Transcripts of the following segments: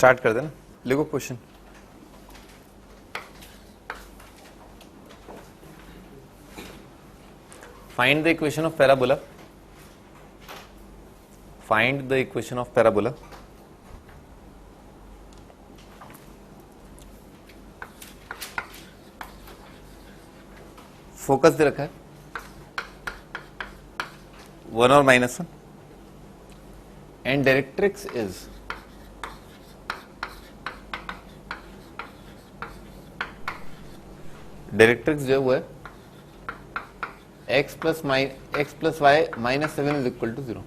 Start कर देना, लिखो question. Find the equation of parabola. Find the equation of parabola. Focus दे रखा है 1 और -1 एंड डायरेक्ट्रिक्स इज डायरेक्ट्रिक्स जो है x plus y -7 is equal to 0।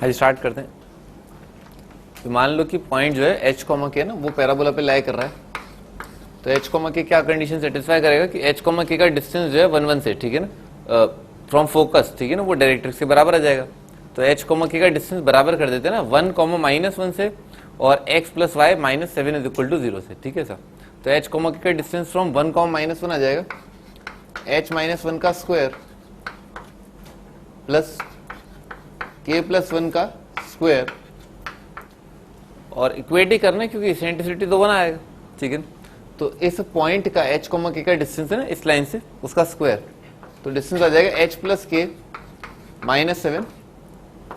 हाँ स्टार्ट करते हैं। तो मान लो कि पॉइंट जो है h कॉमा के ना वो पैराबोला पे लाई कर रहा है, तो h कॉमा के क्या कंडीशन सेटिस्फाई करेगा कि h कॉमा के का डिस्टेंस जो है 1 1 से, ठीक है ना, फ्रॉम फोकस, ठीक है ना, वो डायरेक्ट्रिक्स के बराबर आ जाएगा। तो h कॉमा के का डिस्टेंस बराबर कर देते हैं ना 1 कॉमा -1 से और x plus y -7 is equal to 0 से, ठीक है सर। तो h कॉमा के का डिस्टेंस फ्रॉम 1 कॉमा -1 आ जाएगा h -1 का स्क्वायर प्लस k प्लस 1 का स्क्वायर, और इक्वेटी करना क्योंकि इसेंट्रिसिटी तो 1 आएगा, ठीक है। तो इस पॉइंट का h कॉमा k का डिस्टेंस है ना इस लाइन से उसका स्क्वायर, तो डिस्टेंस आ जाएगा h प्लस k -7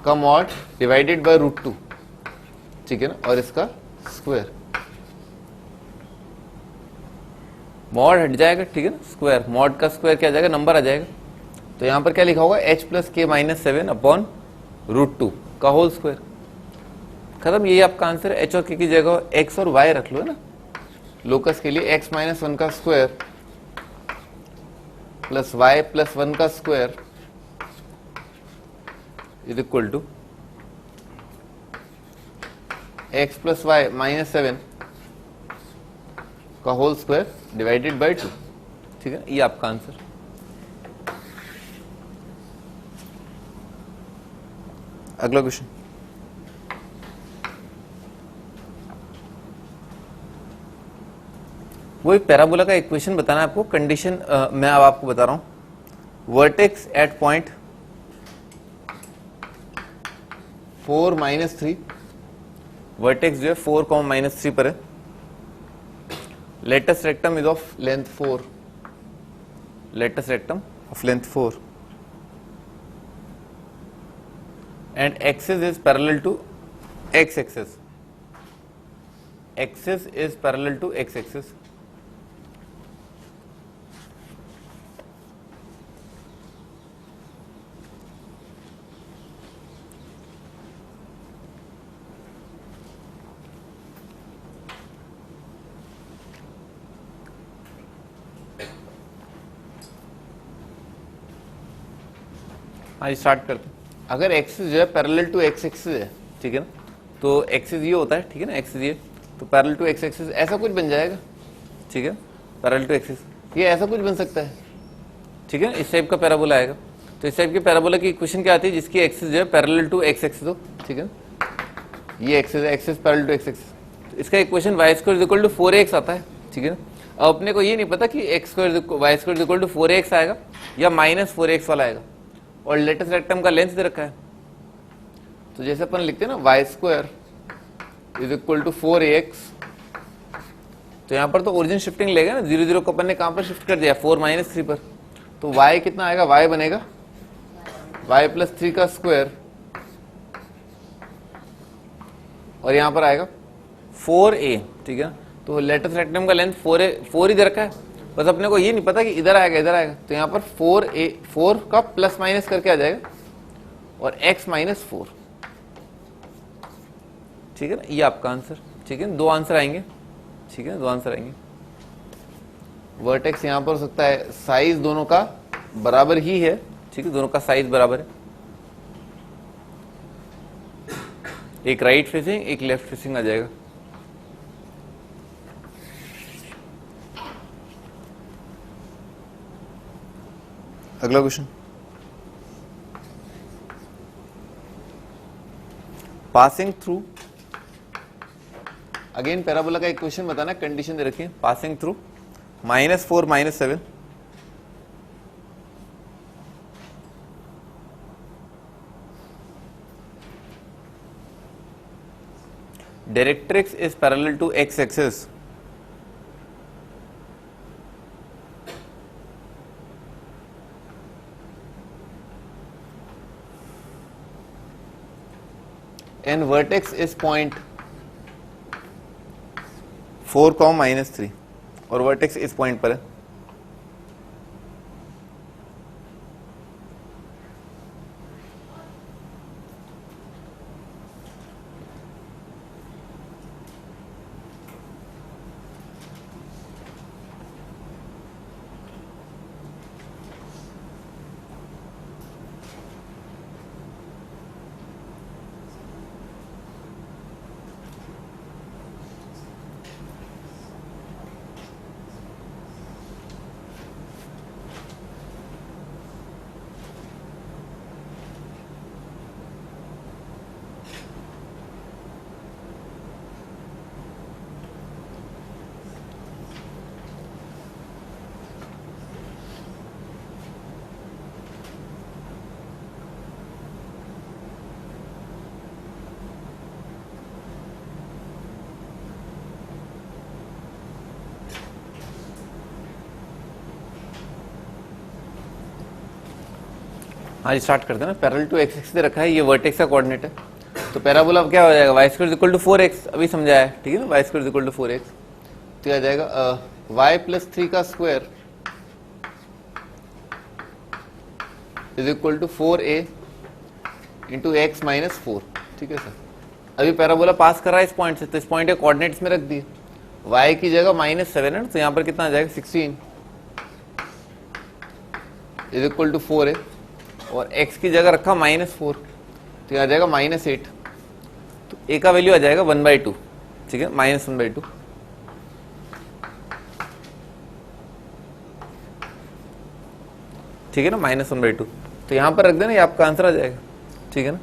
का मॉड डिवाइडेड बाय √2, ठीक है ना, और इसका स्क्वायर। मॉड हट जाएगा, ठीक है ना, स्क्वायर, मॉड का स्क्वायर क्या आ जाएगा, नंबर आ जाएगा। तो यहां पर क्या लिखा होगा h प्लस k -7 अपॉन √2 का होल स्क्वायर। खत्म, यही आपका आंसर है। h और k की जगह x और y रख लो ना लोकस के लिए, x -1 का स्क्वायर प्लस y प्लस 1 का square is equal to x plus y -7 का होल स्क्वायर डिवाइडेड बाय 2, ठीक है, ये आपका आंसर। अगला क्वेश्चन, वही पैराबोला का इक्वेशन बताना है आपको। कंडीशन मैं अब आपको बता रहा हूं। वर्टेक्स एट पॉइंट 4 -3, वर्टेक्स जो है 4, -3 पर है। Latest rectum is of length 4, latest rectum of length 4 and axis is parallel to x axis. Axis is parallel to x axis. हाँ स्टार्ट करते हैं। अगर एक्सिस जो है पैरेलल टू एक्स एक्सिस है, ठीक है ना, तो एक्सिस ये होता है, ठीक है ना, एक्सिस ये, तो पैरेलल टू एक्स एक्सिस ऐसा कुछ बन जाएगा, ठीक है, पैरेलल टू एक्सिस ये ऐसा कुछ बन सकता है, ठीक है, इस टाइप का पैराबोला आएगा। तो इस टाइप के पैराबोला की इक्वेशन क्या आती है, जिसकी एक्सिस जो है पैरेलल टू एक्स एक्सिस हो, ठीक है, ये एक्सिस है, axis parallel to x axis. तो इसका equation y square equal to 4x आता है, ठीक है ना। अब अपने को ये नहीं पता कि x square y square equal to 4x आएगा या -4x वाला आएगा, और लेटेस्ट रेक्टम का लेंथ दे रखा है। तो जैसे अपन लिखते हैं ना y square is equal to 4ax, तो यहां पर तो ओरिजिन शिफ्टिंग लेगा ना, 0 0 को अपन ने कहां पर शिफ्ट कर दिया, 4 -3 पर। तो y कितना आएगा, y बनेगा y प्लस 3 का स्क्वायर और यहाँ पर आएगा 4a, ठीक है। तो लेटस रेक्टेम का लेंथ 4 इधर का है, बस अपने को ये नहीं पता कि इधर आएगा इधर आएगा, तो यहाँ पर 4 का प्लस माइनस करके आ जाएगा और x माइनस 4, ठीक है ना, ये आपका आंसर, ठीक है। 2 आंसर आएंगे, ठीक है, 2 आंसर आएंगे। वर्टेक्स यहाँ पर हो सकता है साइज दोनों का बराबर ही है, ठीक है, दोनों का साइज बराबर है, एक राइट फेसिंग एक लेफ्ट फेसिंग आ जाएगा। अगला question, passing through, again parabola का एक क्वेश्चन बताना, कंडीशन दे रखी है, passing through -4 -7 directrix is parallel to x axis, and vertex is point 4, -3 और वर्टेक्स इस पॉइंट पर है। हाँ स्टार्ट करते हैं ना, पैरेलल टू x एक्सिस दे रखा है, ये वर्टेक्स का कोऑर्डिनेट है, तो पैराबोला अब क्या हो जाएगा, y square equal to 4x, अभी समझाया है, ठीक है ना, y square equal to 4x, तो आ जाएगा y प्लस 3 का square is equal to 4a into x minus 4, ठीक है सर। अभी पैराबोला पास कर रहा है इस पॉइंट से, तो इस पॉइंट के कोऑर्डिनेट्स में रख दिए, y की जगह -7 है, तो यहाँ पर कितना आ जाएगा 16 इज इक्वल टू 4a, और x की जगह रखा -4, तो आ जाएगा -8, तो a का वैल्यू आ जाएगा 1/2, ठीक है, -1/2, ठीक है ना, -1/2, तो यहां पर रख देना, ये आपका आंसर आ जाएगा, ठीक है ना।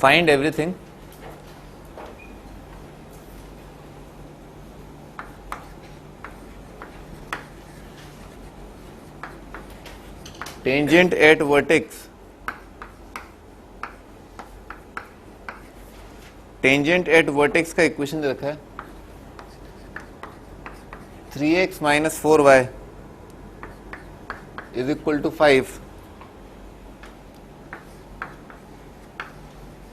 Find everything tangent at vertex, tangent at vertex का इक्वेशन दे रखा है 3x minus 4y is equal to 5,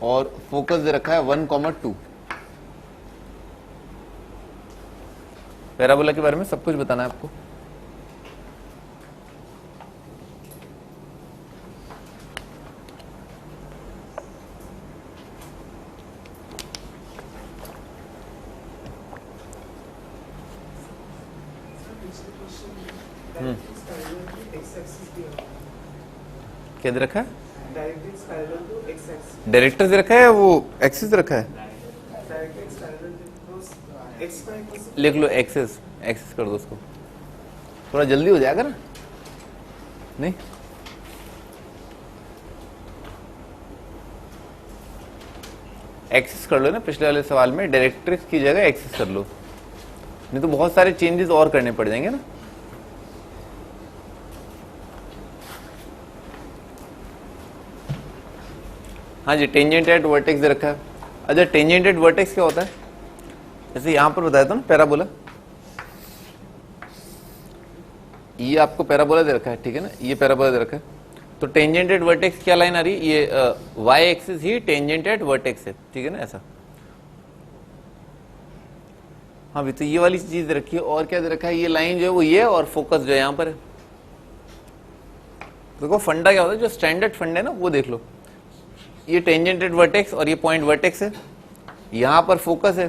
और फोकस दे रखा है 1,2। पैराबोला के बारे में सब कुछ बताना है आपको। क्या दे रखा है, डायरेक्टर दे रखा है, वो एक्सिस दे रखा है, लिख लो एक्सिस, एक्सिस कर दो उसको, थोड़ा जल्दी हो जाएगा ना, नहीं एक्सिस कर लो ना, पिछले वाले सवाल में डायरेक्ट्रिक्स की जगह एक्सिस कर लो, नहीं तो बहुत सारे चेंजेस और करने पड़ जाएंगे ना। हाँ जी, टेंजेंट एट वर्टेक्स दे रखा है। अच्छा, टेंजेंट एट वर्टेक्स क्या होता है, जैसे यहां पर बताया था ना पैराबोला, ये आपको पैराबोला दे रखा है, ठीक है ना, ये पैराबोला दे रखा है, तो टेंजेंटेड वर्टेक्स क्या लाइन आ रही है, ये वाई एक्सिस ही टेंजेंटेड वर्टेक्स है, ठीक है ना, ऐसा। हाँ भी, तो ये वाली चीज दे रखी है, और क्या दे रखा है, ये लाइन जो है वो ये, और फोकस जो है यहाँ पर है। देखो फंडा क्या होता है, जो स्टैंडर्ड फंड है ना वो देख लो, ये टेंजेंटेड वर्टेक्स और ये पॉइंट वर्टेक्स है, यहां पर फोकस है,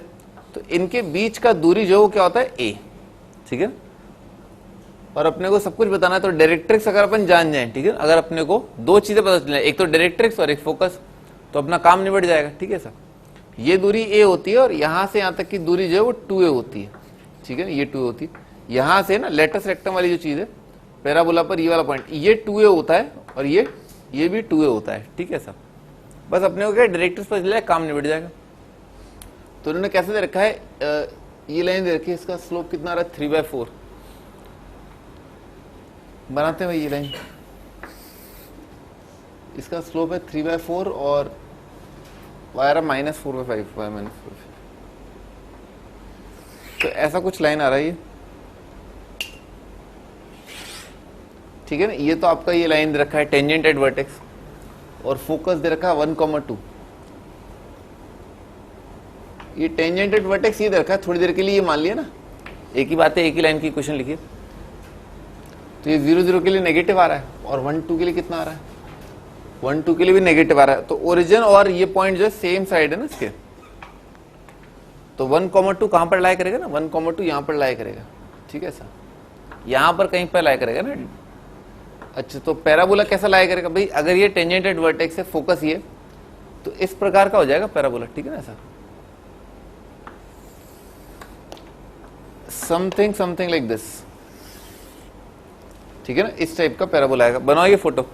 तो इनके बीच का दूरी जो है वो क्या होता है, ए, ठीक है। और अपने को सब कुछ बताना है, तो डायरेक्ट्रिक्स अगर अपन जान जाए, ठीक है, अगर अपने को दो चीजें पता चल जाए, एक तो डायरेक्ट्रिक्स और एक फोकस, तो अपना काम निबट जाएगा, ठीक है सर। ये दूरी ए होती है और यहां से यहां तक की दूरी जो है वो 2a होती है, ठीक है, ये 2a होती है। यहां से ना लेटस रेक्टम वाली जो चीज है पैराबोला पर, ये वाला पॉइंट, ये 2a होता है, और ये भी 2a होता है, ठीक है सर। बस अपने को क्या डायरेक्ट्रिक्स पर चल जाए, काम निबट जाएगा। तो उन्होंने कैसे दे रखा है, ये लाइन दे रखी है, इसका स्लोप कितना आ रहा है, 3/4 बनाते हैं भाई, ये लाइन, इसका स्लोप है 3/4 और वायर -4/5, -4। तो ऐसा कुछ लाइन आ रहा है ये, ठीक है ना। ये तो आपका ये लाइन दे रखा है टेंजेंटेड वर्टेक्स, और फोकस दे रखा है 1,2। ये टेंजेंटेड वर्टेक्स ये दे रखा है, थोड़ी देर के लिए ये मान लिया ना, एक ही बात है, एक ही लाइन की क्वेश्चन लिखिए। तो ये 0, 0 के लिए नेगेटिव आ रहा है, और 1, 2 के लिए कितना आ रहा है, 1, 2 के लिए भी नेगेटिव आ रहा है। तो ओरिजिन और ये पॉइंट जो है सेम साइड है ना इसके, तो 1,2 कहां पर लाई करेगा ना, 1,2 यहां पर लाई करेगा, ठीक है सर, यहां पर कहीं पर लाई करेगा ना। अच्छा, तो पैराबोला कैसा लाई करेगा भाई, अगर ये टेंजेंटेड वर्टेक्स है, फोकस ये, तो इस प्रकार का हो जाएगा पैराबोला, ठीक है ना सर, समथिंग लाइक दिस, ठीक है ना, इस टाइप का पैराबोला आएगा। बनाओ ये फोटो।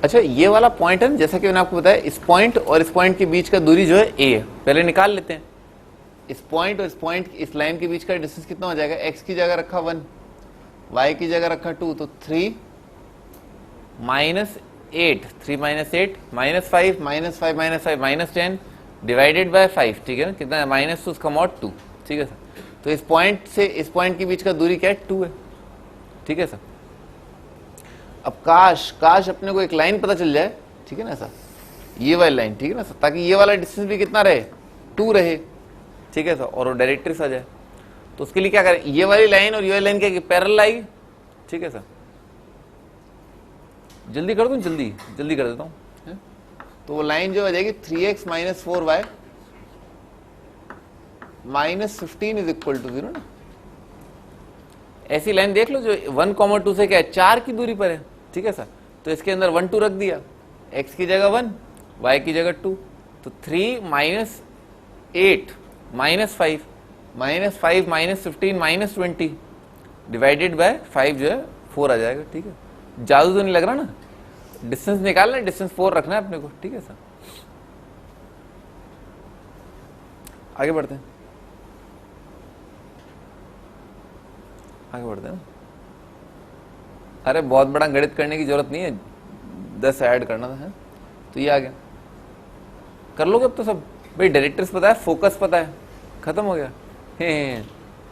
अच्छा, ये वाला पॉइंट है ना, जैसा कि मैंने आपको बताया, इस पॉइंट और इस पॉइंट के बीच का दूरी जो है a है, पहले निकाल लेते हैं। इस पॉइंट और इस पॉइंट, इस लाइन के बीच का डिस्टेंस कितना हो जाएगा, x की जगह रखा 1, y की जगह रखा 2, तो 3 - 8, 3 - 8 -5 -5 -5 -10 डिवाइडेड बाय 5, ठीक है ना, कितना है, -2 कम आउट 2, ठीक है सर। तो इस पॉइंट से इस पॉइंट के बीच का दूरी क्या है, 2 है, ठीक है सर। अब काश अपने को एक लाइन पता चल जाए, ठीक है ना सर, ये वाली लाइन, ठीक है ना सर, ताकि ये वाला डिस्टेंस भी कितना रहे, 2 रहे, ठीक है सर, और वो डायरेक्ट्रिक्स आ जाए। तो उसके लिए क्या करें, ये वाली लाइन और ये वाली लाइन क्या पैरेलल आएगी, ठीक है सर। जल्दी कर दूं, जल्दी कर देता हूं। तो वो लाइन जो आ जाएगी 3x - 4y -15 = 0 ना। ऐसी लाइन देख लो जो 1,2 से क्या है, 4 की दूरी पर है, ठीक है सर। तो इसके अंदर 1, 2 रख दिया, x की जगह 1, y की जगह 2, तो 3 - 8 -5 -5 -15 -20 डिवाइडेड बाय 5 जो है 4 आ जाएगा, ठीक है। जादू तो नहीं लग रहा ना, डिस्टेंस निकालना है, डिस्टेंस 4 रखना है अपने को, ठीक है सर। आगे बढ़ते हैं, अरे बहुत बड़ा गणित करने की जरूरत नहीं है, 10 ऐड करना था, है? तो ये आ गया, कर लोगे अब तो सब भाई। डायरेक्टर्स पता है, फोकस पता है, खत्म हो गया।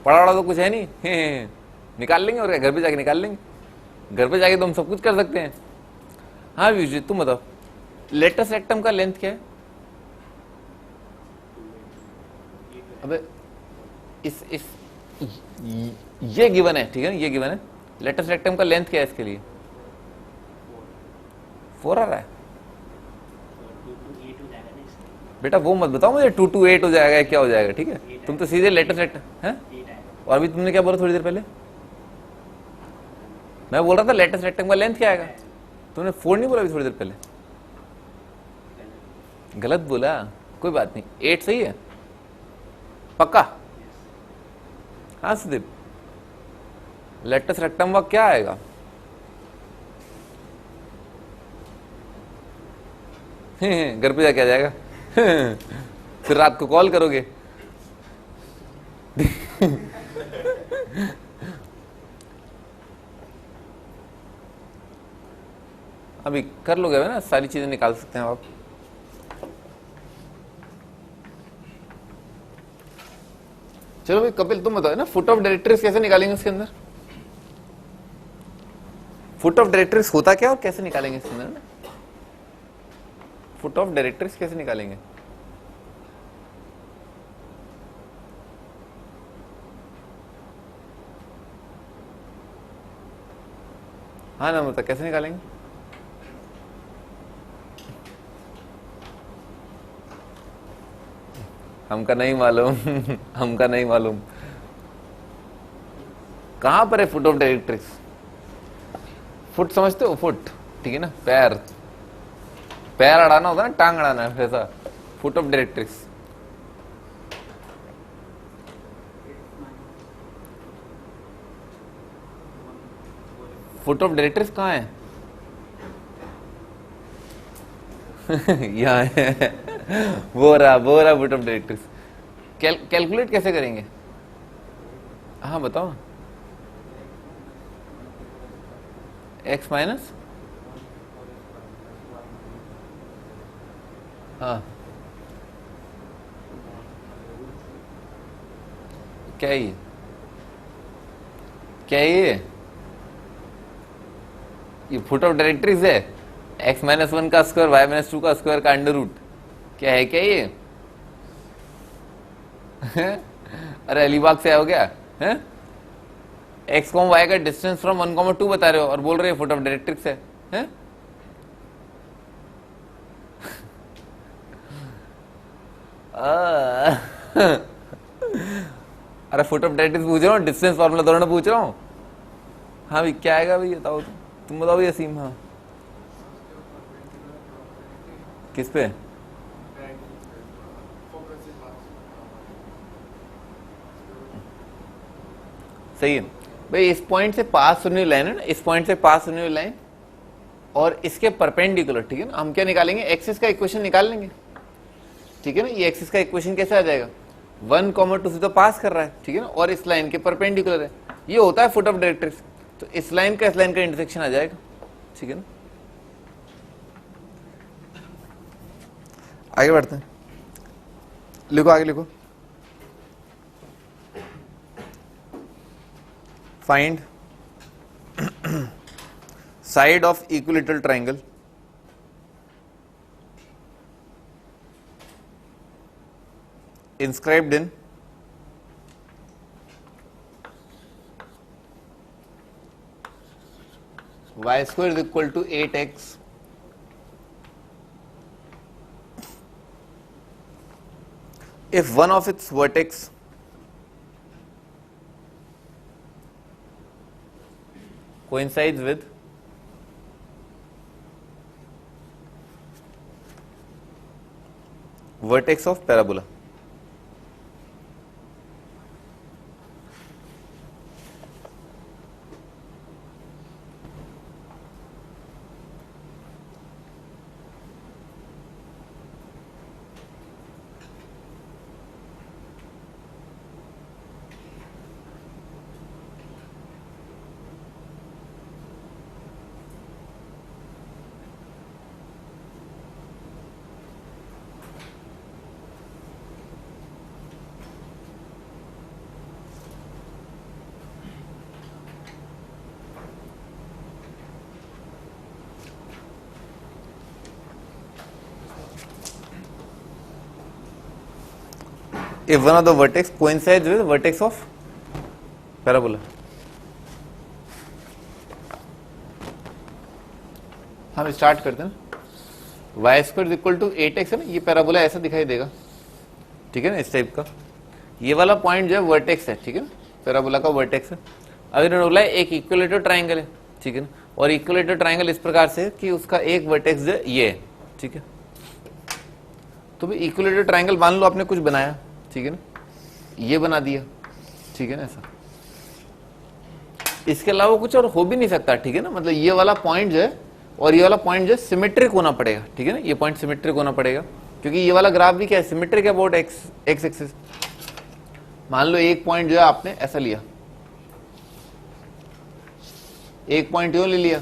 पढ़ा तो कुछ है नहीं, निकाल लेंगे, और क्या, घर पे जाके निकाल लेंगे, घर पे जाके तो हम सब कुछ कर सकते हैं। हाँ विजय, तुम बताओ, लेटस रेक्टम का लेंथ क्या है? अबे इस ये गिवन है, ठीक है ना, ये गिवन है। लेटस रेक्टम का लेंथ क्या है इसके लिए? 4 आ रहा है बेटा, वो मत बताओ मुझे 2 to 8 हो जाएगा, क्या हो जाएगा, ठीक है। तुम तो सीधे लेटस रेक्टम है। और अभी तुमने क्या बोला थोड़ी देर पहले? मैं बोल रहा था लेटस रेक्टम का लेंथ क्या आएगा, तुमने 4 नहीं बोला अभी थोड़ी देर पहले? गलत बोला, कोई बात नहीं, 8 सही है। पक्का? हाँ सुदीप, लेटस रेक्टम वर्क क्या आएगा? घर पे जाके आ जाएगा। फिर रात को कॉल करोगे। अभी कर लोगे ना, सारी चीजें निकाल सकते हैं आप। चलो भाई कपिल तुम बताओ ना, फुट ऑफ डायरेक्ट्रिक्स कैसे निकालेंगे उसके अंदर? फुट ऑफ डायरेक्ट्रिक्स होता क्या और कैसे निकालेंगे इसके अंदर ना? फुट ऑफ डायरेक्ट्रिक्स कैसे निकालेंगे? हाँ ना, मतलब कैसे निकालेंगे? हमका नहीं मालूम। हमका नहीं मालूम कहां पर है फुट ऑफ डायरेक्ट्रिक्स। फुट समझते हो? फुट, ठीक है ना, पैर, पैर अड़ाना होता है ना, टांग अड़ाना है, ऐसा foot of directrix. Foot of directrix कहाँ है? यहाँ है। वो रहा फुट ऑफ डायरेक्ट्रिक्स। कैलकुलेट कैसे करेंगे? हाँ बताओ। एक्स माइनस, हाँ क्या है ये? क्या है ये फुट ऑफ डायरेक्ट्रिक्स है। एक्स माइनस 1 का स्क्वायर, वाई माइनस 2 का स्क्वायर का अंडर रूट, क्या है क्या ये? अरे अलीबाग से हो गया है? एक्स कॉम वाई का डिस्टेंस फ्रॉम 1,2 बता रहे हो और बोल रहे हो फुट ऑफ डायरेक्ट्रिक्स है? अरे फुट ऑफ डायरेक्ट्रिक्स पूछ रहा हूँ, डिस्टेंस फॉर्मूला दोनों पूछ रहा हूँ। हाँ भाई क्या आएगा भाई बताओ, तुम बताओ ये सीम। हाँ किस पे? सही है भाई, इस पॉइंट से पास होने वाली लाइन है ना, इस पॉइंट से पास होने वाली लाइन और इसके परपेंडिकुलर, ठीक है ना। हम क्या निकालेंगे? एक्सिस का इक्वेशन निकाल लेंगे, ठीक है ना। ये एक्सिस का इक्वेशन कैसे आ जाएगा? 1,2 से तो पास कर रहा है, ठीक है ना, और इस लाइन के परपेंडिकुलर है। ये होता है फुट ऑफ डायरेक्ट्रिक्स। तो इस लाइन का इंटरसेक्शन आ जाएगा, ठीक है ना। आगे बढ़ते हैं, लिखो आगे लिखो। Find side of equilateral triangle inscribed in y square is equal to 8x if one of its vertex coincides with vertex of parabola. If one of the vertex coincides with vertex of parabola. हम start करते हैं। Y square equal to 8x है ना, ये parabola ऐसा दिखाई देगा, ठीक है ना, इस टाइप का। ये वाला पॉइंट जो है वर्टेक्स है, ठीक है ना, पैराबोला का वर्टेक्स है। अब इन्होंने बोला एक इक्विलेटरल ट्राइंगल है, ठीक है ना, और इक्विलेटरल ट्राइंगल इस प्रकार से कि उसका एक वर्टेक्स जो ये है, ठीक है। तो भी इक्विलेटरल ट्राइंगल मान लो आपने कुछ बनाया, ठीक है ना, ये बना दिया, ठीक है ना ऐसा। इसके अलावा कुछ और हो भी नहीं सकता, ठीक है ना। मतलब ये वाला पॉइंट जो है और ये वाला पॉइंट जो है सिमेट्रिक होना पड़ेगा, ठीक है ना। ये पॉइंट सिमेट्रिक होना पड़ेगा क्योंकि ये वाला ग्राफ भी क्या है, सिमेट्रिक अबाउट एक्स एक्सिस। मान लो एक पॉइंट जो है आपने ऐसा लिया, एक पॉइंट यूं ले लिया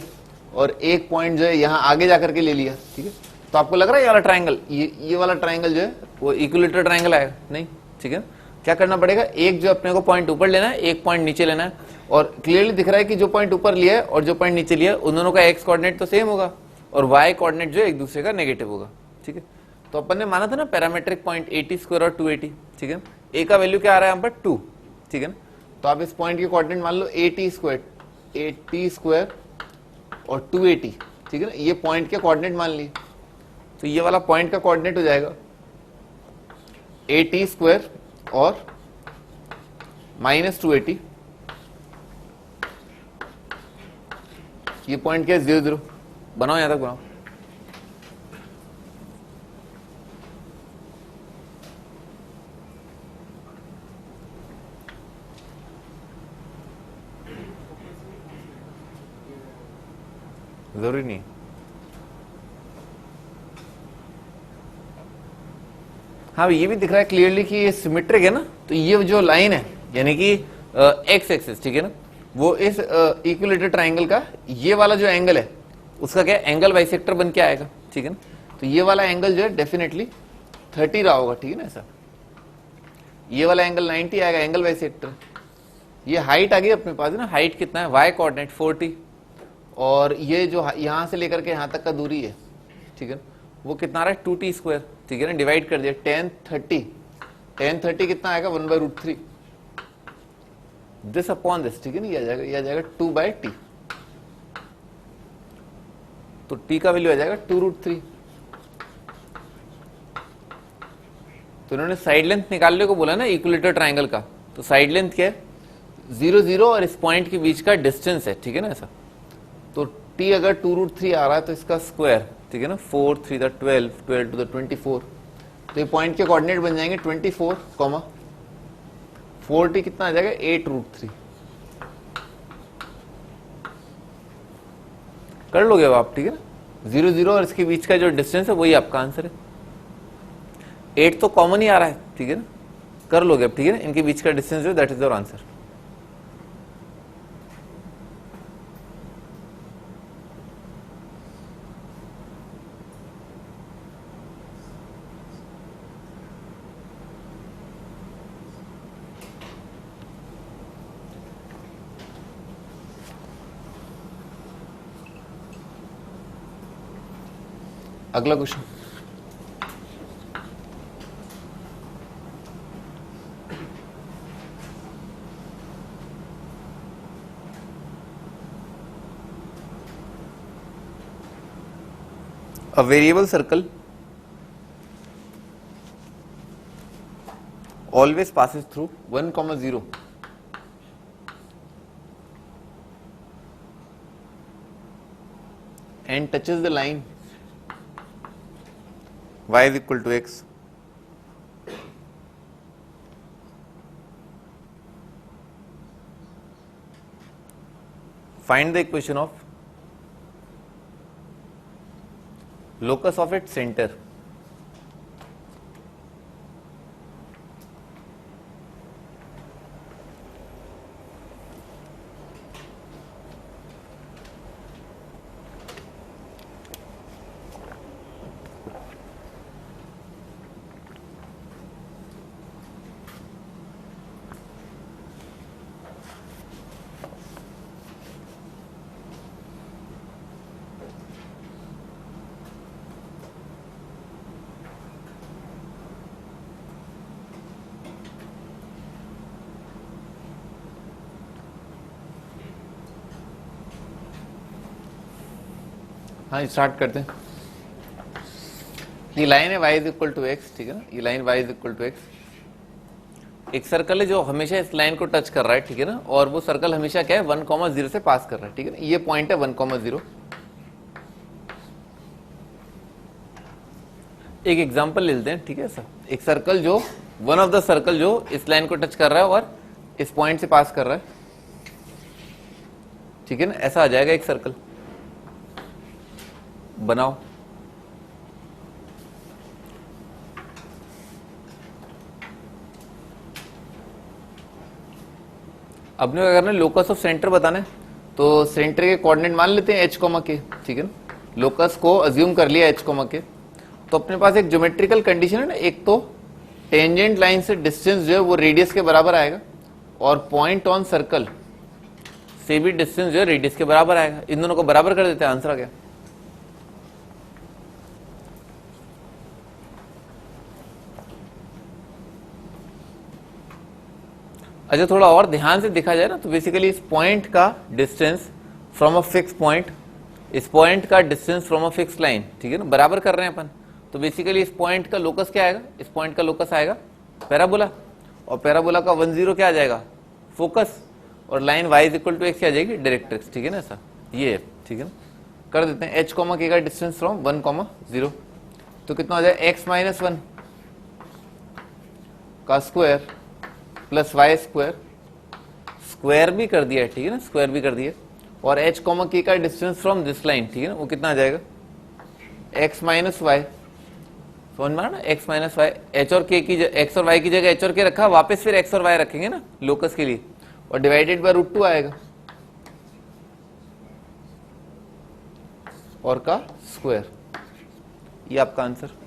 और एक पॉइंट जो है यहां आगे जाकर के ले लिया, ठीक है। तो आपको लग रहा है ये वाला ट्राइंगल, ये वाला ट्राइंगल जो है वो इक्विलेटरल ट्राइंगल आएगा नहीं, ठीक है। क्या करना पड़ेगा, एक जो अपने को पॉइंट ऊपर लेना है, एक पॉइंट नीचे लेना है। और क्लियरली दिख रहा है कि जो पॉइंट ऊपर लिया है और जो पॉइंट नीचे लिया है उन दोनों का एक्स कोऑर्डिनेट तो सेम होगा और वाई कोऑर्डिनेट जो है एक दूसरे का नेगेटिव होगा, ठीक है। तो अपन ने माना था ना पैरामीट्रिक पॉइंट 80 स्क्वायर और 280, ठीक है। ए का वैल्यू क्या आ रहा है यहाँ पर 2, ठीक है ना। तो आप इस पॉइंट के कोऑर्डिनेट मान लो 80 स्क्वायर और 280, ठीक है ना। ये पॉइंट के कोऑर्डिनेट मान लिए, तो ये वाला पॉइंट का कोऑर्डिनेट हो जाएगा 80 स्क्वायर और -280। ये पॉइंट क्या है, 0 0। बनाओ यहां तक बनाओ। जरूरी नहीं। हाँ ये भी दिख रहा है क्लियरली कि ये सिमेट्रिक है ना। तो ये जो लाइन है यानी कि एक्स एक्सिस, ठीक है ना, वो इस इक्विलेटरल ट्राइंगल का ये वाला जो एंगल है उसका क्या एंगल बाइसेक्टर बन के आएगा, ठीक है ना। तो ये वाला एंगल जो है डेफिनेटली 30 रहा होगा, ठीक है ना ऐसा। ये वाला एंगल 90 आएगा, एंगल बाइसेक्टर। ये हाइट आ गई अपने पास है ना, हाइट कितना है, वाई कोऑर्डिनेट 40 और ये जो यहां से लेकर के यहां तक का दूरी है, ठीक है, वो कितना आ रहा है 2t स्क्वायर, ठीक है ना। डिवाइड कर दिया 10 30 कितना आएगा 1/√3 दिस अपॉन दिस, ठीक है ना। ये आ जाएगा 2/t। तो t का वैल्यू आ जाएगा 2√3। तो इन्होंने साइड लेंथ निकालने को बोला ना इक्विलेटरल ट्राइंगल का। तो साइड लेंथ क्या है 0 0 और इस पॉइंट के बीच का डिस्टेंस है, ठीक है ना ऐसा। तो t अगर 2√3 आ रहा है तो इसका स्क्वायर, ठीक है ना, 4 3 12 12 to the 24। तो ये पॉइंट के कोऑर्डिनेट बन जाएंगे 24, 40 कितना आ जाएगा 8√3। कर लोगे अब आप, ठीक है ना। 0 0 और इसके बीच का जो डिस्टेंस है वही आपका आंसर है। 8 तो कॉमन ही आ रहा है, ठीक है ना, कर लोगे अब, ठीक है ना। इनके बीच का डिस्टेंस जो दैट इज योर आंसर। अगला question, a variable circle always passes through 1, 0 and touches the line y is equal to x. Find the equation of locus of its center. हाँ स्टार्ट करते हैं। ये लाइन है y is equal to x, ठीक है ना। ये line y is equal to x. एक सर्कल है जो हमेशा इस लाइन को टच कर रहा है, ठीक है ना, और वो सर्कल हमेशा क्या है 1, 0 से पास कर रहा है, ठीक है ना। ये पॉइंट है 1, 0। एक एग्जांपल ले लेते हैं, ठीक है सर। एक सर्कल जो वन ऑफ द सर्कल जो इस लाइन को टच कर रहा है और इस पॉइंट से पास कर रहा है, ठीक है ना, ऐसा आ जाएगा एक सर्कल। बनाओ। अपने क्या करना है, लोकस ऑफ सेंटर बताना है, तो सेंटर के कोऑर्डिनेट मान लेते हैं h, के, ठीक है ना, लोकस को अज्यूम कर लिया h, के। तो अपने पास एक ज्योमेट्रिकल कंडीशन है ना, एक तो टेंजेंट लाइन से डिस्टेंस जो है वो रेडियस के बराबर आएगा और पॉइंट ऑन सर्कल से भी डिस्टेंस जो है रेडियस के बराबर आएगा। इन दोनों को बराबर कर देते हैं, आंसर आ गया। अच्छा, थोड़ा और ध्यान से देखा जाए ना, तो बेसिकली इस पॉइंट का distance from a fix point, इस पॉइंट का distance from a fix line, ठीक है ना, बराबर कर रहे हैं अपन। तो बेसिकली इस पॉइंट का लोकस क्या आएगा, इस पॉइंट का लोकस आएगा पैराबोला, और पैराबोला का 1 0 क्या आ जाएगा, फोकस, और line y is equal to x क्या आ जाएगी, डायरेक्ट्रिक्स, ठीक है ना, ऐसा ये है, ठीक है ना। कर देते हैं h, के का डिस्टेंस फ्रॉम 1, 0, तो कितना हो जाएगा, x माइनस 1 का square plus y square, square भी कर दिया है, ठीक है ना, स्क्वायर भी कर दिया, और h, के का डिस्टेंस फ्रॉम दिस लाइन, ठीक है ना, वो कितना आ जाएगा, x माइनस वाई, समझ में ना, x माइनस वाई, h और k की x और y की जगह h और k रखा, वापस फिर x और y रखेंगे ना लोकस के लिए, और डिवाइडेड बाय √2 आएगा, और का स्क्वायर, ये आपका आंसर।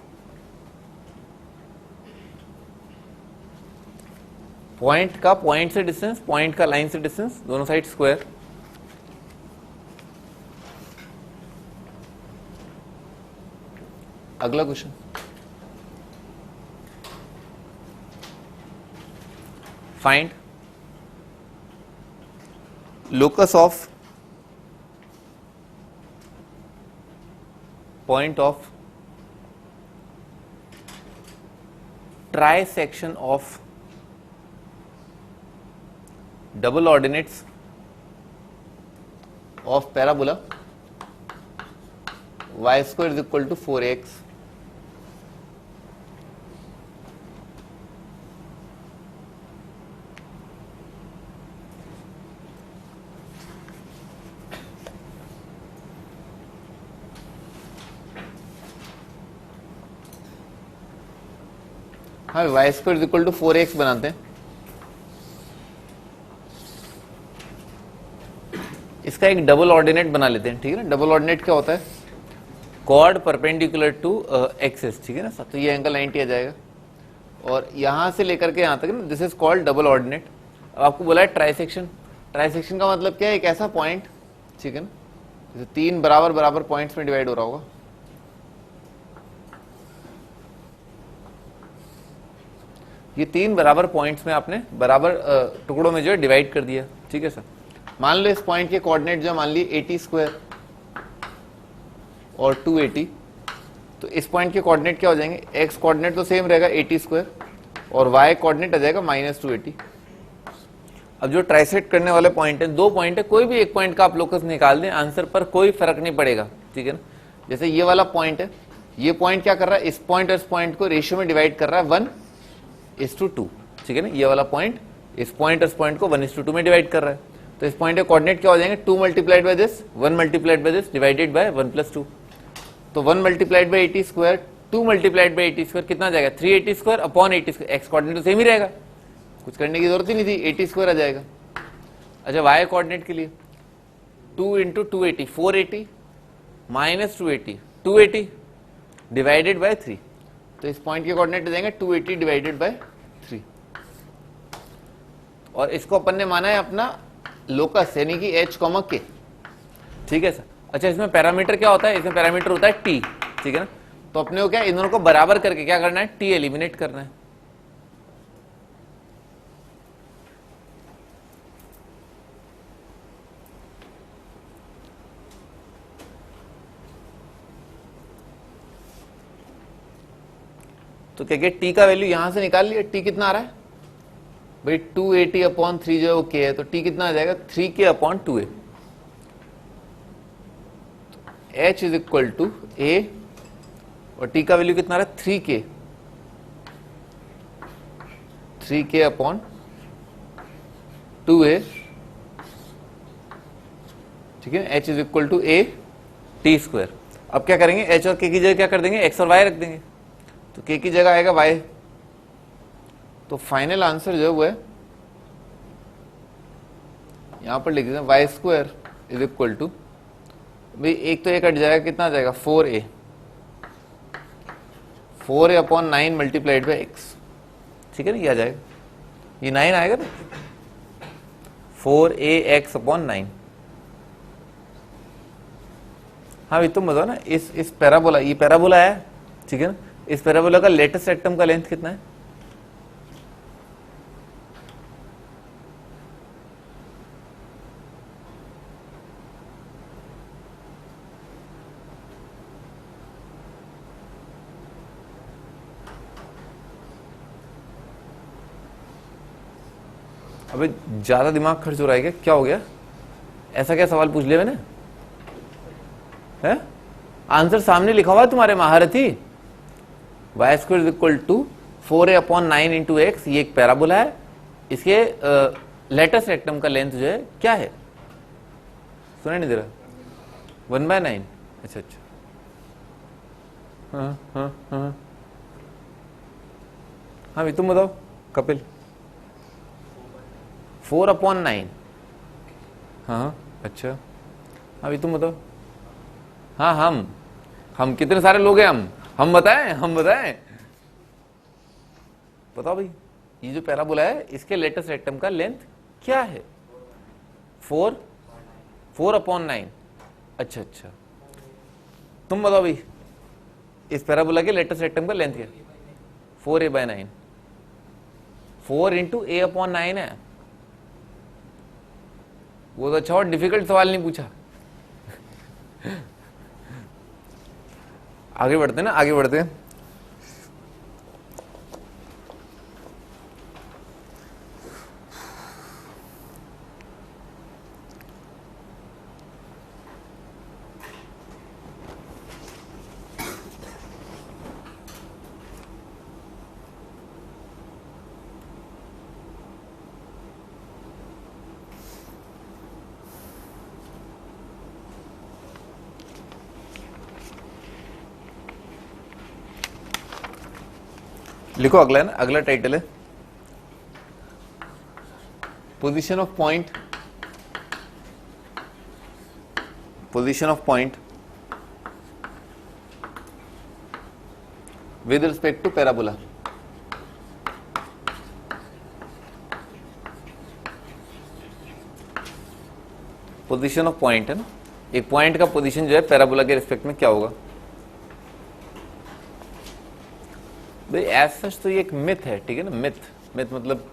पॉइंट का पॉइंट से डिस्टेंस, पॉइंट का लाइन से डिस्टेंस, दोनों साइड स्क्वायर। अगला question, find locus of point of trisection of double ordinates of parabola y square is equal to 4x हाँ, y square is equal to 4x बनाते हैं। इसका एक डबल ऑर्डिनेट बना लेते हैं, ठीक है ना। डबल ऑर्डिनेट क्या होता है, कॉर्ड परपेंडिकुलर टू एक्सिस, ठीक है ना, तो ये एंगल 90 आ जाएगा, और यहां से लेकर के यहां तक ना, this is called double ordinate. अब आपको बोला है ट्राइसेक्शन, ट्राइसेक्शन का मतलब क्या है, एक ऐसा पॉइंट, ठीक है ना, जैसे 3 बराबर बराबर पॉइंट्स में डिवाइड हो रहा होगा, ये 3 बराबर पॉइंट्स में आपने बराबर टुकड़ों में जो है डिवाइड कर दिया, ठीक है सर। मान लो इस पॉइंट के कोऑर्डिनेट जो मान ली 80 स्क्वायर और 280, तो इस पॉइंट के कोऑर्डिनेट क्या हो जाएंगे, एक्स कोऑर्डिनेट तो सेम रहेगा 80 स्क्वायर, और वाई कोऑर्डिनेट आ जाएगा -280। अब जो ट्राइसेक्ट करने वाले पॉइंट है, 2 पॉइंट है, कोई भी एक पॉइंट का आप लोकस निकाल दें, आंसर पर कोई फर्क नहीं पड़ेगा, ठीक है ना। जैसे ये वाला पॉइंट है, ये पॉइंट क्या कर रहा है, इस पॉइंट और इस पॉइंट को रेशियो में डिवाइड कर रहा है 1:2, ठीक है ना। ये वाला पॉइंट इस पॉइंट और इस पॉइंट को 1:2 में डिवाइड कर रहा है, तो इस पॉइंट के कोऑर्डिनेट क्या हो जाएंगे, 2 multiplied by this, 1 multiplied by this, divided by 1 + 2। तो 1 multiplied by 80 square, 2 multiplied by 80 square कितना आ जाएगा, 380 square upon 80 square. X coordinate तो सेम ही रहेगा, कुछ करने की जरूरत ही नहीं थी, 80 स्क्वायर आ जाएगा। अच्छा, वाई कोऑर्डिनेट के लिए 2 × 280, 480 - 280, 280 डिवाइडेड बाय 3, तो इस पॉइंट के कोऑर्डिनेट आ जाएंगे 280 डिवाइडेड बाय 3, और इसको अपन ने माना है अपना लोकस, यानी कि h, k, ठीक है सर। अच्छा, इसमें पैरामीटर क्या होता है, इसमें पैरामीटर होता है t, ठीक है ना। तो अपने को क्या, इन दोनों को बराबर करके क्या करना है, t एलिमिनेट करना है। तो क्या क्या t का वैल्यू यहां से निकाल लिया, t कितना आ रहा है भाई, 280/3 जो है वो k है, तो t कितना आ जाएगा, 3k/2a। h is equal to a, और t का वैल्यू कितना आ रहा है, 3k 3k अपॉन 2a, ठीक है, h is equal to a t square. अब क्या करेंगे, h और k की जगह क्या कर देंगे, x और y रख देंगे, तो k की जगह आएगा y। तो फाइनल आंसर जो है वो है, यहां पर लिख देते हैं y square is equal to, भाई एक तो ये कट जाएगा, कितना आ जाएगा 4a, 4a upon 9 multiplied by x, ठीक है ना, ये आ जाएगा, ये 9 आएगा ना, 4ax अपॉन 9। हाँ भाई तुम बताओ ना, इस पैराबोला, ये पैराबोला है, ठीक है ना, इस पैराबोला का लेटेस्ट रेक्टम का लेंथ कितना है? अबे ज्यादा दिमाग खर्च हो रहा है क्या? क्या हो गया? ऐसा क्या सवाल पूछ लिया मैंने? है आंसर सामने लिखा हुआ है तुम्हारे महारथी, y square is equal to 4a upon 9 into x. ये एक पैराबोला है, इसके लेटेस्ट रेक्टम का लेंथ जो है क्या है? सुना नहीं दे रहा? 1/9। अच्छा अच्छा, हाँ भाई तुम बताओ कपिल। 4 अपॉन 9, हाँ अच्छा, हाँ भाई तुम बताओ। हाँ हम कितने सारे लोग हैं? हम बताएं बताओ भाई, ये जो पैराबोला है इसके लेटेस्ट रेक्टम का लेंथ क्या है? 4 अपॉन 9। अच्छा अच्छा, तुम बताओ भाई, इस पैराबोला के लेटेस्ट रेक्टम का लेंथ क्या है? 4a/9, 4 इंटू a अपॉन 9 है। वो तो अच्छा और डिफिकल्ट सवाल नहीं पूछा। आगे बढ़ते हैं ना, आगे बढ़ते हैं। लिखो अगला है ना, अगला टाइटल है position of point with respect to parabola. Position of point है ना, एक पॉइंट का पोजीशन जो है पैराबोला के रिस्पेक्ट में क्या होगा? भाई एज सच तो ये एक मिथ है, ठीक है ना, मिथ मतलब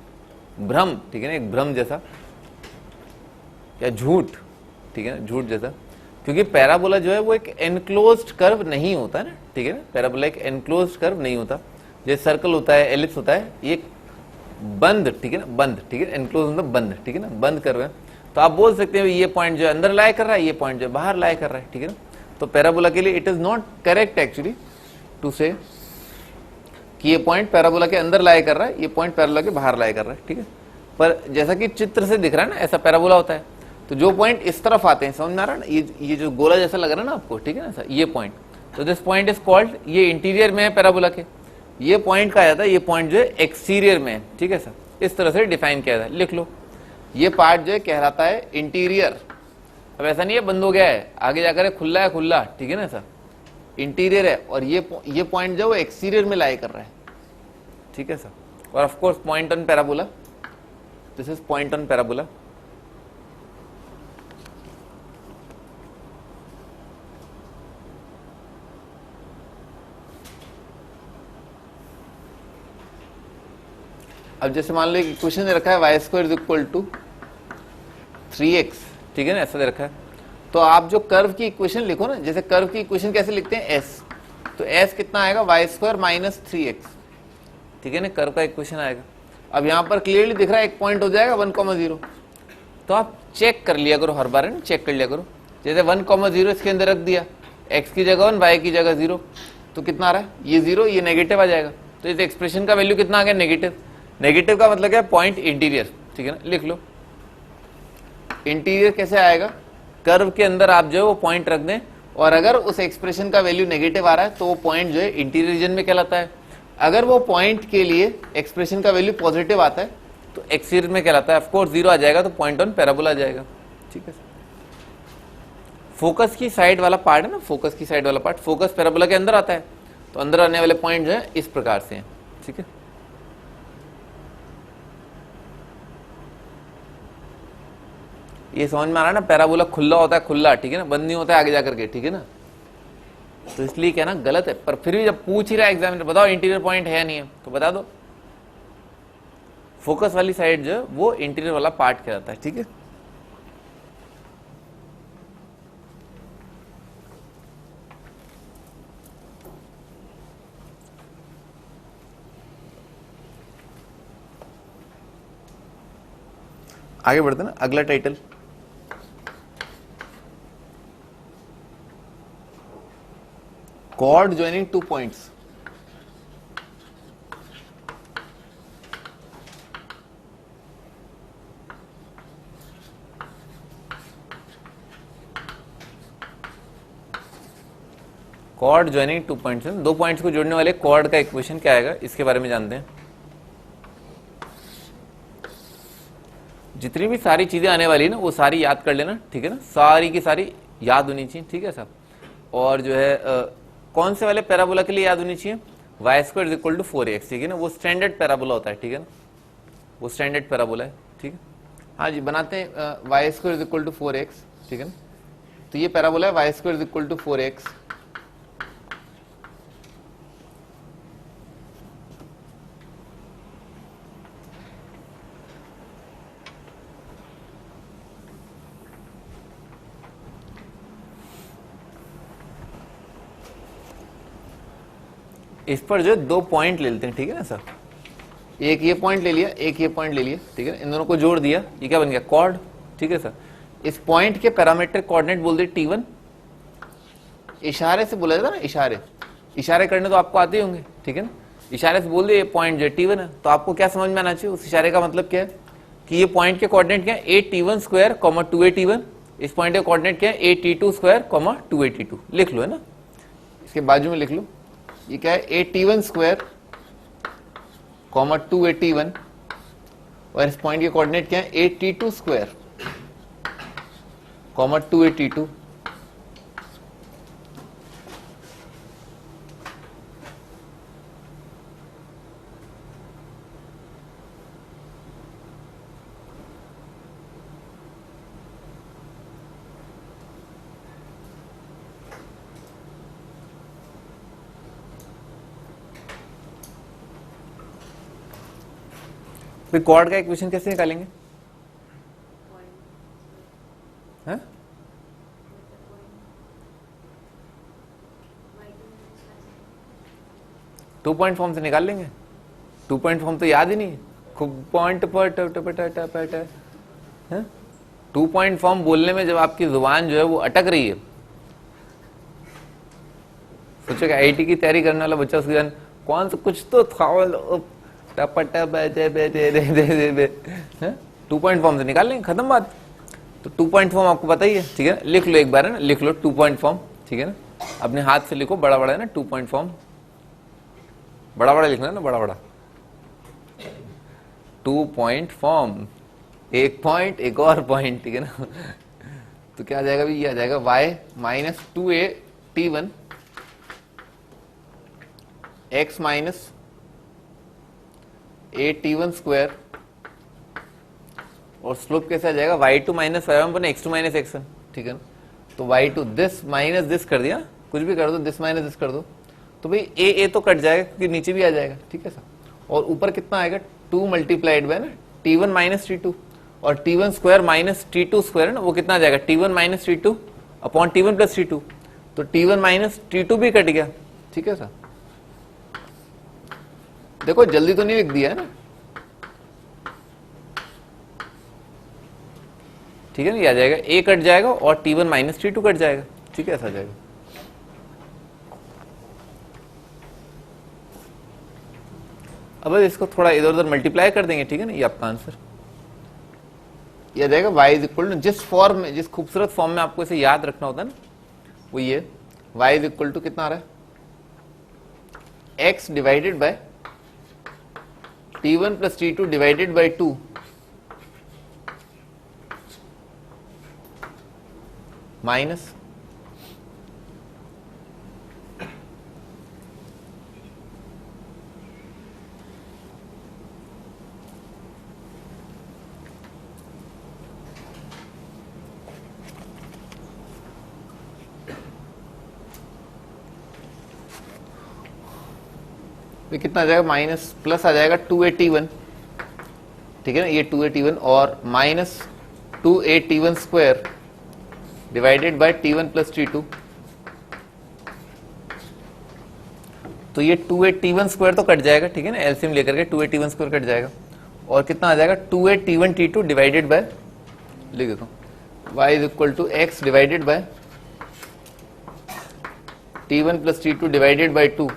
भ्रम, ठीक है ना, एक भ्रम जैसा या झूठ, ठीक है ना, झूठ जैसा, क्योंकि पैराबोला जो है वो एक एनक्लोज्ड कर्व नहीं होता ना, ठीक है ना, पैराबोला एक एनक्लोज्ड कर्व नहीं होता, जैसे सर्कल होता है, एलिप्स होता है, ये बंद, ठीक है ना, बंद, ठीक है, एनक्लोज मतलब बंद, ठीक है ना, बंद कर्व है। तो आप बोल सकते हैं ये पॉइंट जो है अंदर लाई कर रहा है, ये पॉइंट जो है बाहर लाई कर रहा है, ठीक है ना। तो पैराबोला के लिए it is not correct actually to say कि ये पॉइंट पैराबोला के अंदर लाई कर रहा है, ये पॉइंट पैराबोला के बाहर लाई कर रहा है, ठीक है। पर जैसा कि चित्र से दिख रहा है ना, ऐसा पैराबोला होता है, तो जो पॉइंट इस तरफ आते हैं, समझ में आ रहा है ना, ये जो गोला जैसा लग रहा है ना आपको, ठीक है ना, ऐसा ये पॉइंट, तो दिस पॉइंट इज कॉल्ड, ये इंटीरियर में है पैराबोला के, ये पॉइंट कहा जाता है, ये पॉइंट जो है एक्सटीरियर में है, ठीक है सर, इस तरह से डिफाइन किया जाता है, लिख लो। ये पार्ट जो है कहलाता है इंटीरियर। अब ऐसा नहीं है बंद हो गया है, आगे जाकर खुला है, खुला, ठीक है ना सर, इंटीरियर है, और ये पॉइंट जो है एक्सटीरियर में लाई कर रहा है, ठीक है सर। और of course point on parabola, this is point on parabola. अब जैसे मान लो एक इक्वेशन दे रखा है y square is equal to 3x, ठीक है ना, ऐसा दे रखा है, तो आप जो कर्व की इक्वेशन लिखो ना, जैसे कर्व की इक्वेशन कैसे लिखते हैं, s, तो s कितना आएगा, वाई स्क्वायर माइनस 3x, ठीक है ना, कर्व का इक्वेशन आएगा। अब यहां पर क्लियरली दिख रहा है एक पॉइंट हो जाएगा 1,0, तो आप चेक कर लिया करो हर बार, है ना, चेक कर लिया करो, जैसे 1,0 इसके अंदर रख दिया, x की जगह 1, y की जगह 0, तो कितना आ रहा है, ये 0, ये नेगेटिव आ जाएगा, तो इस एक्सप्रेशन का वैल्यू कितना आ गया, नेगेटिव। नेगेटिव का मतलब क्या है, पॉइंट इंटीरियर, ठीक है ना, लिख लो। इंटीरियर कैसे आएगा, कर्व के अंदर आप जो है वो पॉइंट रख दें, और अगर उस एक्सप्रेशन का वैल्यू नेगेटिव आ रहा है तो वो पॉइंट जो है इंटीरियर रीजन में कहलाता है। अगर वो पॉइंट के लिए एक्सप्रेशन का वैल्यू पॉजिटिव आता है तो एक्सटीरियर में कहलाता है। ऑफकोर्स जीरो आ जाएगा तो पॉइंट ऑन पैराबोला आ जाएगा, ठीक है। फोकस की साइड वाला पार्ट है ना, फोकस की साइड वाला पार्ट, फोकस पैराबोला के अंदर आता है, तो अंदर आने वाले पॉइंट जो है इस प्रकार से हैं, ठीक है। ये समझ में आ रहा है ना, पैराबोला खुला होता है, खुला, ठीक है ना, बंद नहीं होता है आगे जाकर के, ठीक है ना। तो इसलिए क्या ना, गलत है, पर फिर भी जब पूछ ही रहा है एग्जामिनर बताओ इंटीरियर पॉइंट है नहीं है तो बता दो। फोकस वाली साइड जो है वो इंटीरियर वाला पार्ट कहलाता है, ठीक है। आगे बढ़ते ना, अगला title, chord joining two points। Chord joining two points, दो पॉइंट्स को जोड़ने वाले कॉर्ड का इक्वेशन क्या आएगा, इसके बारे में जानते हैं। जितनी भी सारी चीजें आने वाली है ना वो सारी याद कर लेना, ठीक है ना, सारी की सारी याद होनी चाहिए, ठीक है साहब। और जो है कौन से वाले पैराबोला के लिए याद होनी चाहिए, y square is equal to 4x, ठीक है ना, वो स्टैंडर्ड पैराबोला होता है, ठीक है ना, वो स्टैंडर्ड पैराबोला है, ठीक है। हाँ जी, बनाते हैं y square is equal to 4x, ठीक है ना। तो ये पैराबोला है y square is equal to 4x। इस पर जो दो पॉइंट ले लेते हैं, ठीक है ना सर, एक ये पॉइंट ले लिया, एक ये पॉइंट ले लिया, ठीक है, इन दोनों को जोड़ दिया, ये क्या बन गया, कॉर्ड, ठीक है सर। इस पॉइंट के पैरामीट्रिक कोऑर्डिनेट बोल दिए T1, इशारे से बोला जाता है ना, इशारे करने तो आपको आते ही होंगे, ठीक है ना, इशारे से बोल दिए ये पॉइंट जो T1 है, तो आपको क्या समझ में आना चाहिए, उस इशारे का मतलब क्या है कि ये पॉइंट के कोऑर्डिनेट क्या है, 8T1 स्क्वायर 2AT1, इस पॉइंट के कोऑर्डिनेट क्या है 8T2 स्क्वायर 2AT2, लिख लो, है ना, इसके बाजू में लिख लो, ये क्या है 8T1 स्क्वायर 2AT1, और इस पॉइंट के कोऑर्डिनेट क्या है 8T2 स्क्वायर 2AT2। फिर कॉर्ड का इक्वेशन कैसे निकालेंगे, हाँ? टू पॉइंट फॉर्म से निकाल लेंगे, टू पॉइंट फॉर्म तो याद ही नहीं, खूब पॉइंट पर टू पॉइंट फॉर्म बोलने में जब आपकी जुबान जो है वो अटक रही है, सोचो कि आईआईटी की तैयारी करने वाला बच्चा उसकी जान कौन सा कुछ तो था, टू पॉइंट फॉर्म से निकाल लेंगे, खत्म बात। तो टू पॉइंट फॉर्म आपको पता ही है, ठीक है ना, लिख लो एक बार, है ना, लिख लो टू पॉइंट फॉर्म, ठीक है ना, अपने हाथ से लिखो, बड़ा बड़ा है ना, टू पॉइंट फॉर्म बड़ा बड़ा लिखना है ना, बड़ा बड़ा, टू पॉइंट फॉर्म, एक पॉइंट एक और पॉइंट, ठीक है ना। तो क्या आ जाएगा भी, ये आ जाएगा y minus 2AT1 x minus AT1 square, और स्लोप कैसे आ जाएगा y2 minus y1 x2 minus x1, ठीक है ना। तो y2 दिस माइनस दिस कर दिया, कुछ भी कर दो, दिस माइनस दिस कर दो, तो भाई a तो कट जाएगा क्योंकि नीचे भी आ जाएगा, ठीक है सर। और ऊपर कितना आएगा 2 मल्टीप्लाइड बाय ना T1 माइनस T2, और T1 square minus T2 square है ना, वो कितना आ जाएगा T1 minus T2 upon T1 plus T2, तो T1 माइनस T2 भी कट गया, ठीक है सर। देखो जल्दी तो नहीं लिख दिया है ना, ठीक है ना, ये आ जाएगा a कट जाएगा और T1 माइनस T2 कट जाएगा, ठीक है, ऐसा आ जाएगा। अब इसको थोड़ा इधर उधर मल्टीप्लाई कर देंगे, ठीक है ना, ये आपका आंसर ये आ जाएगा y इज इक्वल टू, जिस फॉर्म में, जिस खूबसूरत फॉर्म में आपको इसे याद रखना होता है ना, वो ये y इज इक्वल टू कितना आ रहा है, x divided by t1 plus t2 divided by 2 minus तो कितना आ जाएगा, माइनस प्लस आ जाएगा 281, ठीक है ना, ये 281 और minus 281 square divided by t1 plus t2, तो ये 281 स्क्वायर तो कट जाएगा, ठीक है ना, एलसीएम लेकर के 281 स्क्वायर कट जाएगा और कितना आ जाएगा 281 t2 डिवाइडेड बाय, लिख देता हूं, y is equal to x divided by t1 plus t2 divided by 2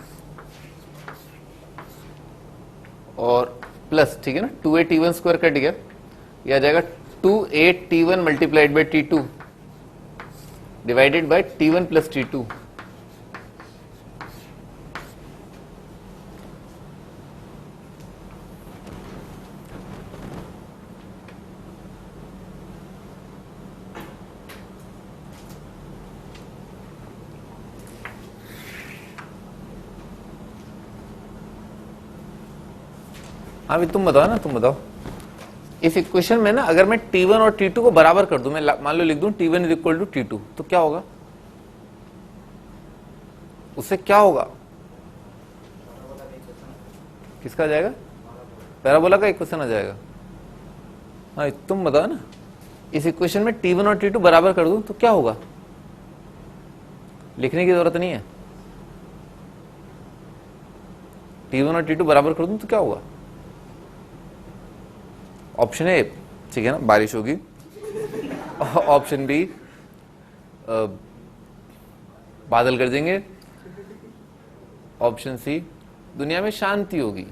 और प्लस, ठीक है ना, 281 स्क्वायर कट गया, यह आ जाएगा 28t1 multiplied by t2 divided by t1 plus t2, अभी तुम बताओ ना, तुम बताओ इस इक्वेशन में ना, अगर मैं t1 और t2 को बराबर कर दूं, मैं मान लो लिख दूं t1 is equal to t2, तो क्या होगा, उससे क्या होगा, किसका आ जाएगा, पैराबोला का इक्वेशन आ जाएगा। हाँ तुम बताओ ना, इस इक्वेशन में t1 और t2 बराबर कर दूं तो क्या होगा, लिखने की जरूरत नहीं है, t1 और t2 बराबर कर दूं तो क्या होगा, ऑप्शन ए, ठीक है ना, बारिश होगी, ऑप्शन बी बादल गरजेंगे, ऑप्शन सी दुनिया में शांति होगी,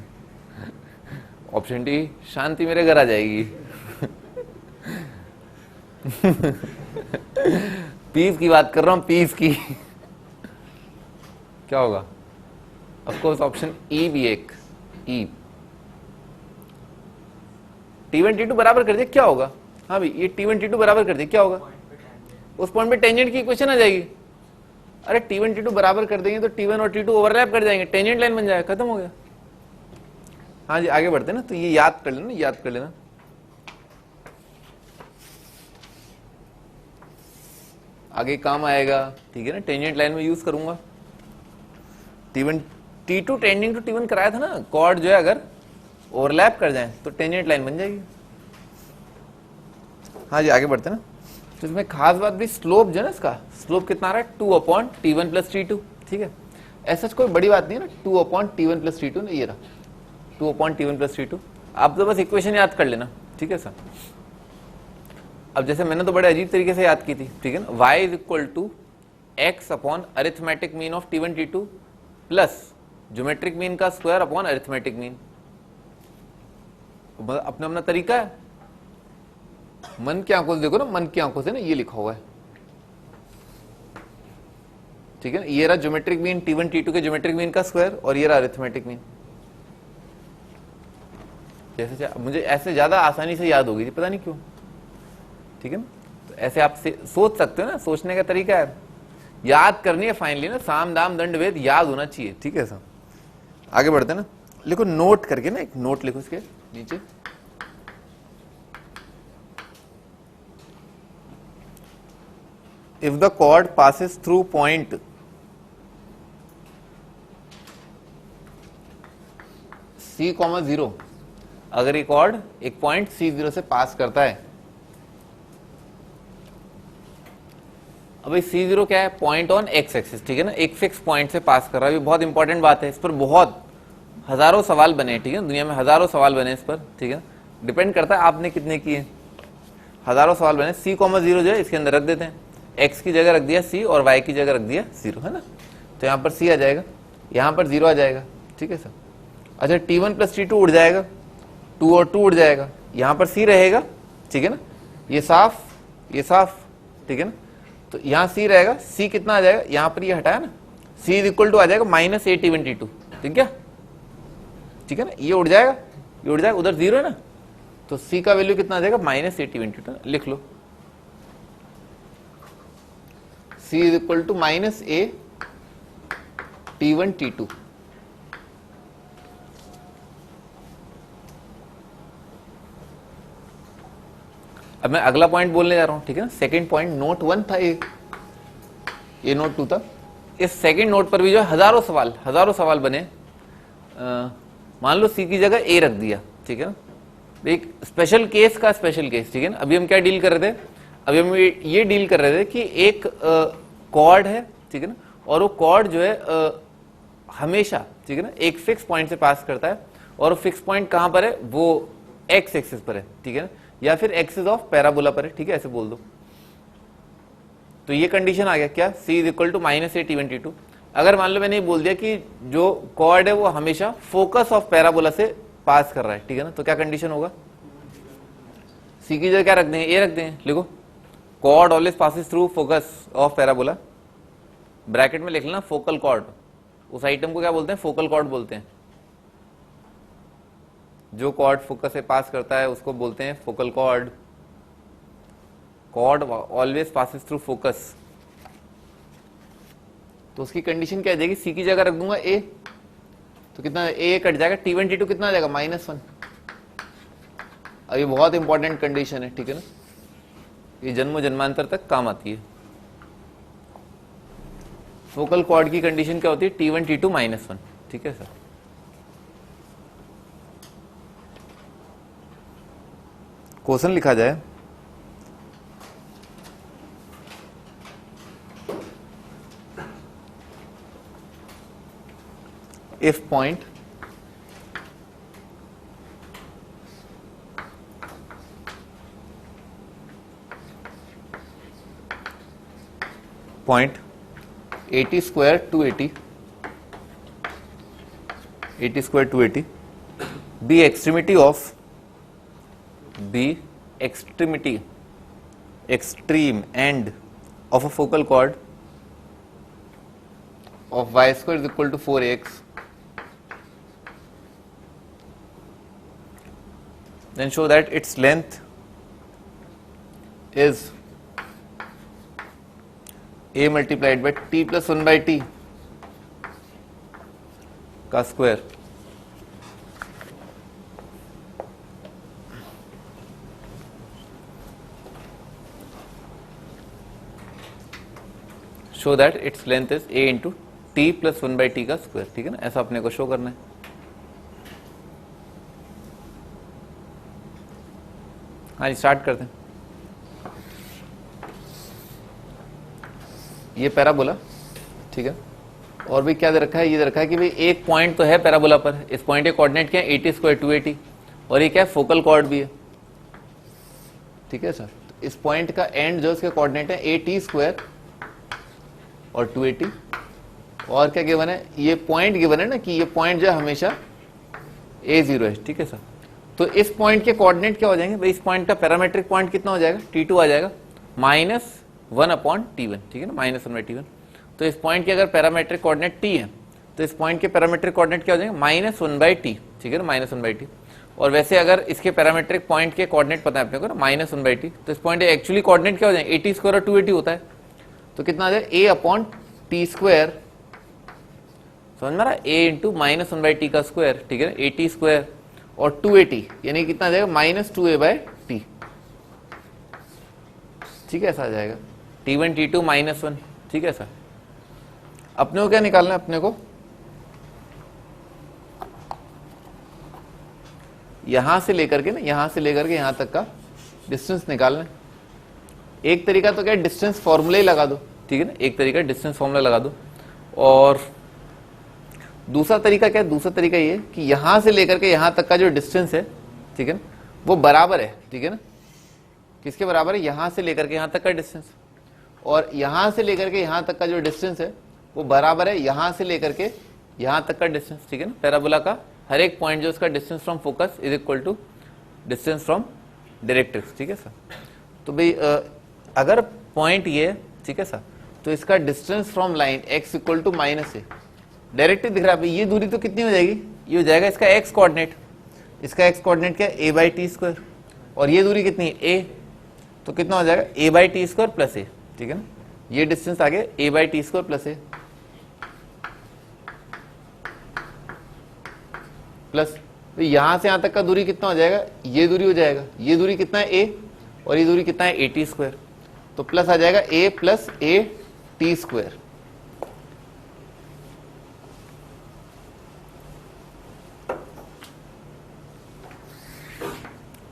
ऑप्शन डी शांति मेरे घर आ जाएगी। पीस की बात कर रहा हूं, पीस की। क्या होगा, ऑफ कोर्स ऑप्शन ई भी एक, ई t1 t2 बराबर कर दिया क्या होगा, हाँ भाई ये t1 t2 बराबर कर दिया क्या होगा, उस पॉइंट पे टेंजेंट की इक्वेशन आ जाएगी, अरे t1 t2 बराबर कर देंगे तो t1 और t2 ओवरलैप कर जाएंगे, टेंजेंट लाइन बन जाएगा, खत्म हो गया। हाँ जी आगे बढ़ते ना, तो ये याद कर लेना, याद कर लेना, आगे काम आएगा, ठीक है ना, टेंजेंट लाइन में यूज करूंगा, t1 t2 tending to t1 कराया था ना, कॉर्ड जो है अगर ओवरलैप कर जाए तो टेंजेंट लाइन बन जाएगी। हाँ जी आगे बढ़ते ना, तो इसमें खास बात भी स्लोप जो है ना, इसका स्लोप कितना आ रहा है 2/t1 प्लस t2, ठीक है, ऐसा कोई बड़ी बात नहीं है ना, 2/t1 प्लस t2 ये रहा 2/t1 प्लस t2, आप तो बस इक्वेशन याद कर लेना, ठीक है सर। अब जैसे मैंने तो बड़े अजीब तरीके से याद की थी, ठीक है ना, y is equal to x upon arithmetic mean of t1 t2 plus geometric mean का स्क्वायर अपॉन अरिथमेटिक मीन, अपना अपना तरीका है, मन की आंखों से देखो ना, मन की आंखों से ना, ये लिखा हुआ है, ठीक है ना, ये रहा ज्योमेट्रिक मीन t1 t2 के ज्योमेट्रिक मीन का स्क्वायर और ये रहा अरिथमेटिक मीन, जैसे मुझे ऐसे ज्यादा आसानी से याद होगी, पता नहीं क्यों, ठीक है ना, तो ऐसे आप सोच सकते हो ना, सोचने का तरीका है, याद करनी है फाइनली ना, साम दाम दंड वेद याद होना चाहिए, ठीक है सर। आगे बढ़ते ना, लिखो नोट करके ना, एक नोट लिखो इसके नीचे, if the chord passes through point c, 0, अगर ये कॉर्ड एक पॉइंट C0 से पास करता है, अब C0 क्या है, पॉइंट ऑन x एक्सिस, ठीक है ना, एक फिक्स पॉइंट से पास कर रहा है, ये बहुत इंपॉर्टेंट बात है, इस पर बहुत हजारों सवाल बने, ठीक है, दुनिया में हजारों सवाल बने इस पर, ठीक है, डिपेंड करता है आपने कितने किए, हजारों सवाल बने। c, 0 जो है इसके अंदर रख देते हैं, x की जगह रख दिया c और y की जगह रख दिया 0, है ना, तो यहाँ पर c आ जाएगा, यहाँ पर 0 आ जाएगा, ठीक है सर। अच्छा T1 प्लस T2 उड़ जाएगा, 2 और 2 उड़ जाएगा, यहां पर C रहेगा, ठीक है ना, ये साफ, ठीक है ना, तो यहां C रहेगा, C कितना आ जाएगा, यहां पर ये हटाया ना, C इज इक्वल टू आ जाएगा माइनस ए T1 T2, ठीक है, ठीक है ना, ये उड़ जाएगा, उधर 0 है ना, तो C का वैल्यू कितना आ जाएगा, माइनस ए T1 T2, लिख लो, C is equal to minus a T1 T2। अब मैं अगला पॉइंट बोलने जा रहा हूं, ठीक है ना, सेकंड पॉइंट, नोट 1 था ये नोट 2 था। इस सेकंड नोट पर भी जो हजारों सवाल बने। मान लो सी की जगह ए रख दिया, ठीक है ना, एक स्पेशल केस का स्पेशल केस, ठीक है ना। अभी हम क्या डील कर रहे थे, अभी हम ये डील कर रहे थे कि एक कॉर्ड है, ठीक है ना, और वो कॉर्ड जो है हमेशा, ठीक है ना, एक फिक्स पॉइंट से पास करता है, और फिक्स पॉइंट कहां पर है, वो एक्स एक्सिस पर है, ठीक है ना, या फिर एक्सिस ऑफ पैराबोला पर है, ठीक है, ऐसे बोल दो। तो ये कंडीशन आ गया क्या, c is equal to minus a T1 T2। अगर मान लो मैंने ये बोल दिया कि जो कॉर्ड है वो हमेशा फोकस ऑफ पैराबोला से पास कर रहा है, ठीक है ना, तो क्या कंडीशन होगा, c की जगह क्या रख देंगे, ए रख देंगे, लिखो chord always passes through focus of parabola, bracket में लिख लेना फोकल कॉर्ड, उस आइटम को क्या बोलते हैं, फोकल कॉर्ड बोलते हैं, जो कॉर्ड फोकस से पास करता है उसको बोलते हैं focal chord, chord always passes through focus. तो उसकी कंडीशन क्या आ जाएगी, सी की जगह रख दूंगा ए, तो कितना ए कट जाएगा, T1 T2 कितना आ जाएगा, -1। अब ये बहुत इंपॉर्टेंट कंडीशन है, ठीक है ना, ये जन्म जन्मांतर तक काम आती है। फोकल कॉर्ड की कंडीशन क्या होती है, T1 T2 -1, ठीक है सर। क्वेश्चन लिखा जाए, if point point 80 square 280 be extreme end of a focal chord of y square is equal to 4x, then show that its length is a multiplied by t plus 1 by t का square. Show that its length is a into T plus 1 by T का square, ठीक है ना, ऐसा अपने को show करना है। हाँ जी, स्टार्ट करते हैं। ये पैराबोला, ठीक है, और भी क्या दे रखा है, ये दे रखा है कि भाई एक पॉइंट तो है पैराबोला पर, इस पॉइंट के कोऑर्डिनेट क्या है, 80 स्क्वायर 280, और ये क्या है, फोकल कॉर्ड भी है, ठीक है सर। तो इस पॉइंट का एंड जो इसके कोऑर्डिनेट है 80 स्क्वायर और 280, और क्या गिवन है, ये पॉइंट गिवन है ना कि ये पॉइंट जो है हमेशा A0 है, ठीक है सर। तो इस पॉइंट के कोऑर्डिनेट क्या हो जाएंगे भाई, इस पॉइंट का पैरामेट्रिक पॉइंट कितना हो जाएगा, T2 आ जाएगा, -1/T1, ठीक है ना, -1/T1। तो इस पॉइंट के अगर पैरामेट्रिक कोऑर्डिनेट T है, तो इस पॉइंट के पैरामेट्रिक कोऑर्डिनेट क्या हो जाएंगे, -1/T, ठीक है ना, -1/T। और वैसे अगर इसके पैरामेट्रिक पॉइंट के कोऑर्डिनेट पता है अपने को ना, -1/T, तो इस पॉइंट के एक्चुअली कोऑर्डिनेट क्या हो जाएंगे, 80 स्क्वायर और 280 होता है, तो कितना आ जाए, A/T स्क्वायर, समझ में आ रहा है, A इंटू -1/T का स्क्वायर, ठीक है ना, 80 स्क्वायर और 280, यानी कितना आ जाएगा, -2a/T, ठीक है, ऐसा आ जाएगा, T1 T2 -1, ठीक है सर। अपने को क्या निकालना है, अपने को यहां से लेकर के ना, यहां से लेकर के यहां तक का डिस्टेंस निकालना है। एक तरीका तो क्या है, डिस्टेंस फॉर्मूला ही लगा दो, ठीक है ना, एक तरीका डिस्टेंस फॉर्मूला लगा दो, और दूसरा तरीका क्या है, दूसरा तरीका ये कि यहां से लेकर के यहां तक का जो डिस्टेंस है, ठीक है ना, वो बराबर है, ठीक है ना, किसके बराबर है, यहां से लेकर के यहां तक का डिस्टेंस, और यहां से लेकर के यहां तक का जो डिस्टेंस है वो बराबर है यहां से लेकर के यहां तक का डिस्टेंस, ठीक है ना, पैराबोला का हर एक पॉइंट जो उसका distance from focus is equal to distance from directrix, ठीक है सर। तो भाई अगर पॉइंट ये, ठीक है सर, तो इसका distance from line x equal to minus a, direct दिख रहा है, ये दूरी तो कितनी हो जाएगी, ये हो जाएगा इसका x कोऑर्डिनेट, इसका x कोऑर्डिनेट क्या है a/t², और ये दूरी कितनी है a, तो कितना हो जाएगा a/t² प्लस a, ठीक है ना, ये डिस्टेंस आ गया a/t² प्लस a प्लस, तो यहां से यहां तक का दूरी कितना हो जाएगा, ये दूरी हो जाएगा, ये दूरी कितना है a और ये दूरी कितना है at², तो प्लस आ जाएगा a प्लस at²।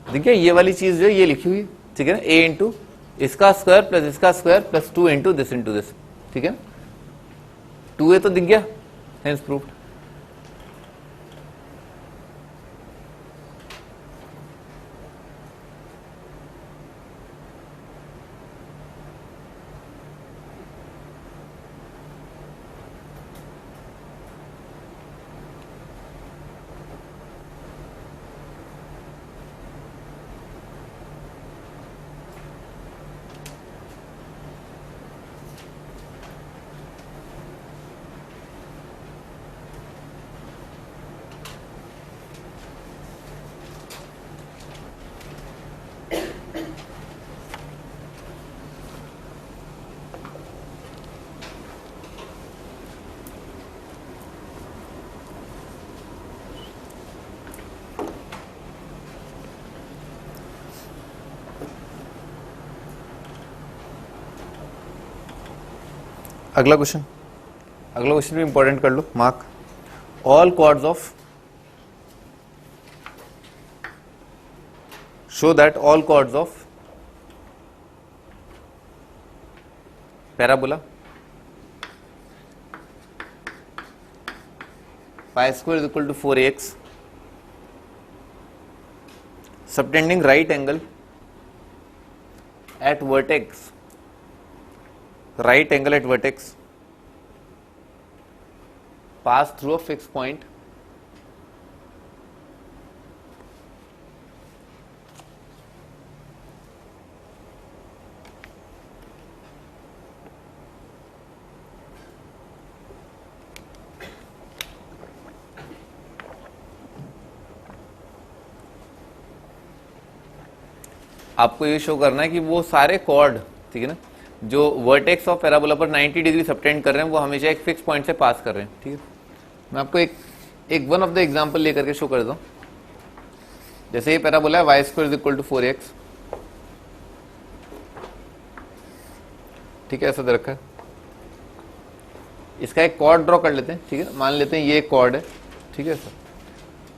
देखिए ये वाली चीज जो है ये लिखी हुई, ठीक है ना, a इंटू इसका स्क्वायर प्लस इसका स्क्वायर प्लस 2 इंटू दिस, ठीक है, 2a तो दिख गया, हेंस प्रूव्ड। अगला क्वेश्चन भी इंपॉर्टेंट कर लो, mark all chords of, show that all chords of parabola pi square is equal to 4ax subtending right angle at vertex, right angle at vertex pass through a fixed point आपको ये show करना है कि वो सारे cord, ठीक है ना, जो वर्टेक्स ऑफ पैराबोला पर 90 डिग्री सबटेंड कर रहे हैं वो हमेशा एक फिक्स पॉइंट से पास कर रहे हैं, ठीक है। मैं आपको एक वन ऑफ द एग्जांपल लेकर के शो कर देता हूं। जैसे ये पैराबोला है y square is equal to 4x, ठीक है, ऐसा दे रखा है। इसका एक कॉर्ड ड्रॉ कर लेते हैं, ठीक है, मान लेते हैं ये एक कॉर्ड है, ठीक है सर,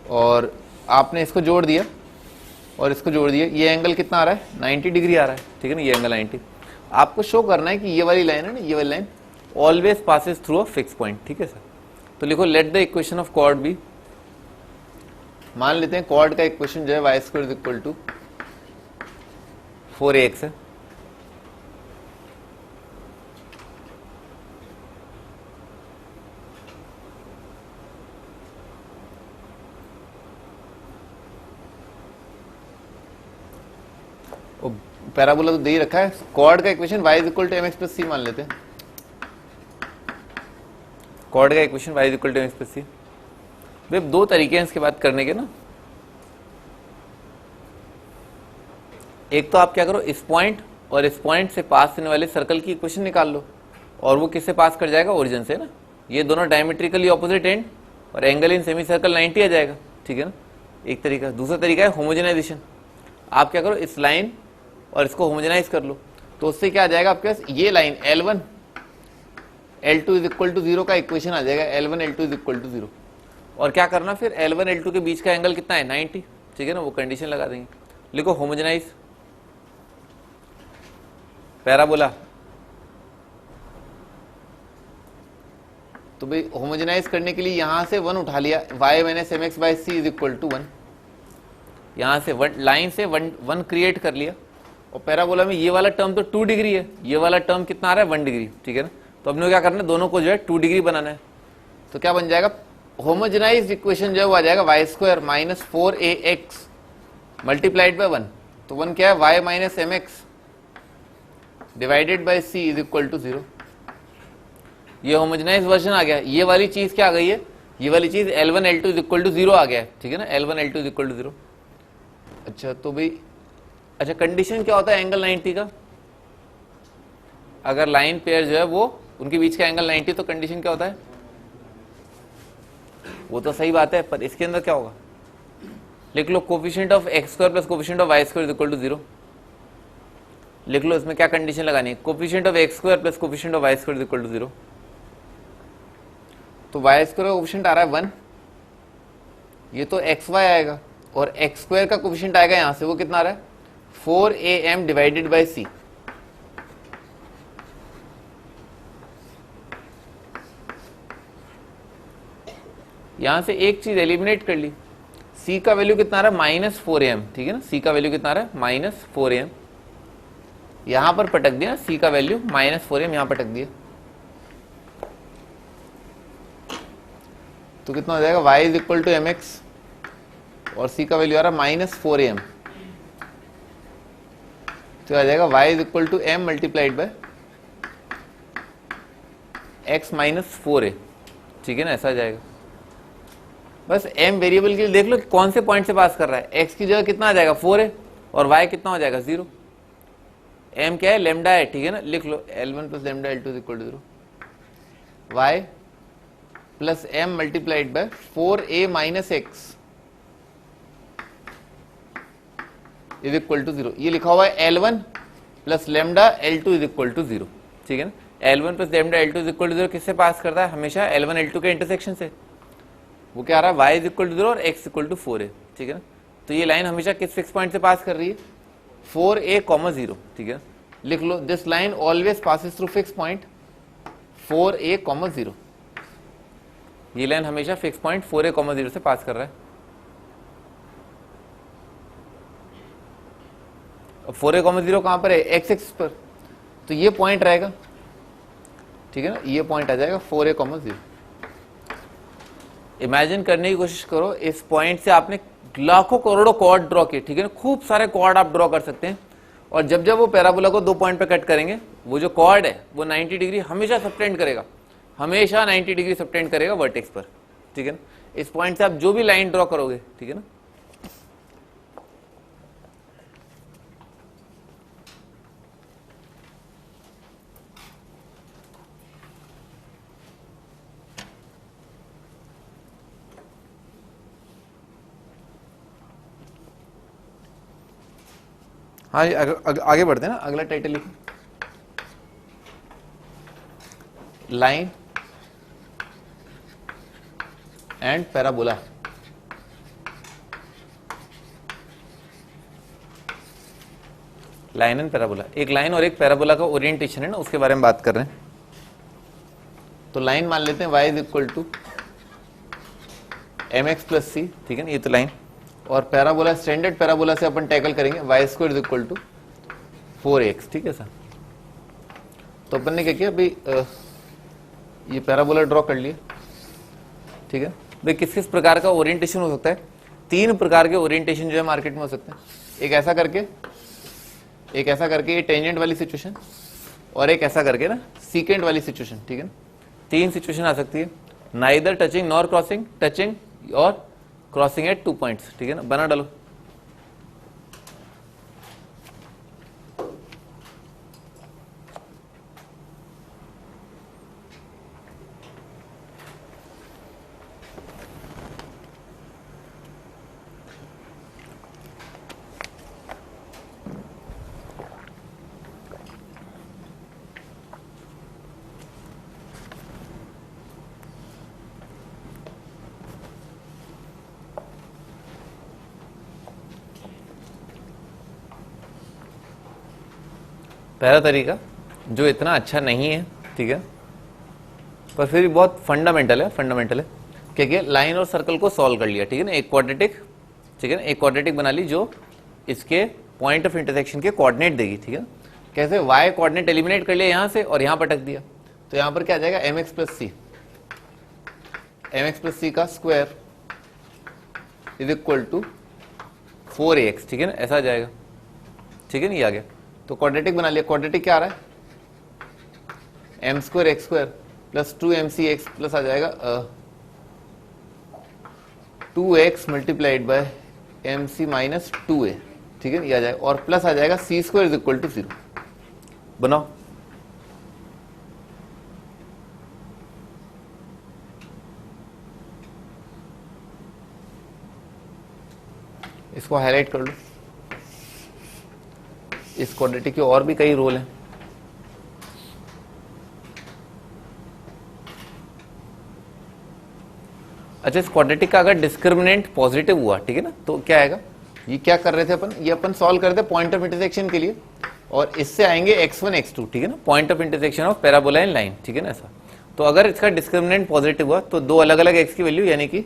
और आपने इसको जोड़ दिया और इसको जोड़ दिया, ये एंगल कितना आ रहा है 90 डिग्री आ रहा है, ठीक है ना, ये एंगल 90। आपको शो करना है कि ये वाली लाइन है ना, ये वाली line always passes through a fix point, ठीक है सर। तो लिखो let the equation of chord be, मान लेते हैं कॉर्ड का इक्वेशन जो है y square is equal to 4ax है, पैराबोला तो दे ही रखा है। कॉर्ड का equation y is equal to mx plus c मान लेते हैं, कॉर्ड का equation y is equal to mx plus c। वे दो तरीके हैं इसके बात करने के ना, एक तो आप क्या करो, इस पॉइंट और इस पॉइंट से पास होने वाले सर्कल की इक्वेशन निकाल लो, और वो किससे पास कर जाएगा, ओरिजिन से ना, ये दोनों डायमेट्रिकली ऑपोजिट एंड और एंगल इन सेमी सर्कल 90 आ जाएगा, ठीक है ना, एक तरीका। दूसरा तरीका है होमोजेनाइजेशन, आप क्या करो, इस लाइन और इसको होमोजेनाइज कर लो, तो उससे क्या आ जाएगा आपके पास, ये line L1 L2 is equal to 0 का इक्वेशन आ जाएगा, L1 L2 is equal to 0। और क्या करना फिर, L1 L2 के बीच का एंगल कितना है 90, ठीक है ना, वो कंडीशन लगा देंगे। लिखो होमोजेनाइज पैराबोला, तो भाई होमोजेनाइज करने के लिए यहां से 1 उठा लिया, y minus mx by c is equal to 1, यहां से लाइन से 1 क्रिएट कर लिया, और पैराबोला में ये वाला टर्म तो 2 डिग्री है, ये वाला टर्म कितना आ रहा है 1 डिग्री, ठीक है ना। तो अपने को क्या करना है, दोनों को जो है 2 डिग्री बनाना है, तो क्या बन जाएगा, होमोजेनाइज्ड इक्वेशन जो है वो आ जाएगा y square minus 4ax multiplied by 1। तो 1 क्या है, y minus m x divided by c is equal to 0। ये होमोजेनाइज वर्जन आ गया। ये वाली चीज क्या आ गई है, ये वाली चीज L1 L2 is equal to 0 आ गया है, ठीक है ना, L1 L2 is equal to 0। अच्छा तो भाई, अच्छा कंडीशन क्या होता है एंगल 90 का, अगर लाइन पेयर जो है वो उनके बीच का एंगल 90, तो कंडीशन क्या होता है, वो तो सही बात है, पर इसके अंदर क्या होगा, लिख लो coefficient of x square plus coefficient of y square is equal to 0। लिख लो इसमें क्या कंडीशन लगानी है, coefficient of x square plus coefficient of y square is equal to 0। तो वाई स्क्वायर का कोफिशिएंट आ रहा है 1, ये तो एक्स वाई आएगा, और एक्स स्क्वायर का कोफिशिएंट आएगा यहां से, वो कितना आ रहा है 4am डिवाइडेड बाई सी। यहां से एक चीज एलिमिनेट कर ली, सी का वैल्यू कितना आ रहा है -4am, ठीक है ना, सी का वैल्यू कितना आ रहा है -4am, यहां पर पटक दिया, सी का वैल्यू -4am यहां पटक दिया, तो कितना हो जाएगा y is equal to M X, और सी का वैल्यू आ रहा है -4am, तो आ जाएगा y is equal to m multiplied by x minus 4a, ठीक है ना, ऐसा आ जाएगा। बस m वेरिएबल के लिए देख लो कि कौन से पॉइंट से पास कर रहा है, x की जगह कितना आ जाएगा 4a, और y कितना हो जाएगा 0, m क्या है लेमडा है, ठीक है ना, लिख लो L1 plus lambda L2 is equal to 0, y plus m multiplied by 4a minus x is equal to 0। ये लिखा हुआ है L1 plus lambda L2 is equal to 0, ठीक है ना, L1 plus lambda L2 is equal to 0 किससे पास करता है, हमेशा L1 L2 के इंटरसेक्शन से, वो क्या आ रहा है y इज इक्वल टू 0 और x इक्वल टू 4a, ठीक है ना। तो ये लाइन हमेशा किस फिक्स पॉइंट से पास कर रही है 4a, 0, ठीक है, लिख लो this line always passes through fix point 4a, 0। ये लाइन हमेशा फिक्स पॉइंट 4a, 0 से पास कर रहा है। अब 4a, 0 कहां पर है, x एक्सिस पर, तो ये पॉइंट रहेगा, ठीक है ना, ये पॉइंट आ जाएगा 4a, 0। इमेजिन करने की कोशिश करो, इस पॉइंट से आपने लाखों करोड़ों कॉर्ड ड्रॉ किए, ठीक है ना, खूब सारे कॉर्ड आप ड्रॉ कर सकते हैं, और जब जब वो पैराबोला को 2 पॉइंट पे कट करेंगे, वो जो कॉर्ड है वो 90 डिग्री हमेशा सबटेंड करेगा, हमेशा 90 डिग्री सबटेंड करेगा वर्टेक्स पर, ठीक है ना। इस पॉइंट से आप जो भी लाइन ड्रॉ करोगे, ठीक है ना, हाँ आगे बढ़ते हैं ना, अगला टाइटल लिखो, line and parabola. Line and parabola, एक लाइन और एक पैराबोला का ओरिएंटेशन है ना, उसके बारे में बात कर रहे हैं। तो लाइन मान लेते हैं y is equal to M x plus c, ठीक है ना, ये तो लाइन, और पैराबोला स्टैंडर्ड पैराबोला से अपन टैकल करेंगे y square is equal to 4x, ठीक है सर। तो अपन ने क्या किया भाई, ये पैराबोला ड्रॉ कर लिया, ठीक है भाई। किस किस प्रकार का ओरिएंटेशन हो सकता है, 3 प्रकार के ओरिएंटेशन जो है मार्केट में हो सकते हैं, एक ऐसा करके, एक ऐसा करके ये टेंजेंट वाली सिचुएशन, और एक ऐसा करके ना सीकेंट वाली सिचुएशन, ठीक है ना, 3 सिचुएशन आ सकती है, neither touching nor crossing, touching और क्रॉसिंग एट 2 पॉइंट्स, ठीक है ना, बना डालो। पहला तरीका जो इतना अच्छा नहीं है, ठीक है, पर फिर भी बहुत फंडामेंटल है, क्या लाइन और सर्कल को सॉल्व कर लिया, ठीक है ना, एक क्वाड्रेटिक, ठीक है ना, एक क्वाड्रेटिक बना ली जो इसके पॉइंट ऑफ इंटरसेक्शन के कोऑर्डिनेट देगी, ठीक है। कैसे, y कोऑर्डिनेट एलिमिनेट कर लिया यहां से और यहां पटक दिया, तो यहां पर क्या आ जाएगा mx प्लस सी, mx प्लस सी का square is equal to 4ax, ठीक है ना, ऐसा आ जाएगा, ठीक है ना, ये आ गया। तो क्वाड्रेटिक बना लिया। क्वाड्रेटिक क्या आ रहा है, m square x square plus 2mcx plus आ जाएगा 2x multiplied by mc minus 2a, ठीक है, ये आ जाएगा, और प्लस आ जाएगा सी स्क्वायर इज इक्वल टू 0। बनाओ, इसको हाईलाइट कर लो। इस क्वाड्रेटिक के और भी कई रोल हैं। अच्छा, इस क्वाड्रेटिक का अगर डिस्क्रिमिनेंट पॉजिटिव हुआ, ठीक है ना, तो क्या आएगा, ये क्या कर रहे थे अपन, ये अपन सॉल्व कर रहे थे पॉइंट ऑफ इंटरसेक्शन के लिए, और इससे आएंगे x1 x2, ठीक है ना, point of intersection of parabola and line, ठीक है ना, ऐसा। तो अगर इसका डिस्क्रिमिनेंट पॉजिटिव हुआ तो दो अलग अलग x की वैल्यू, यानी कि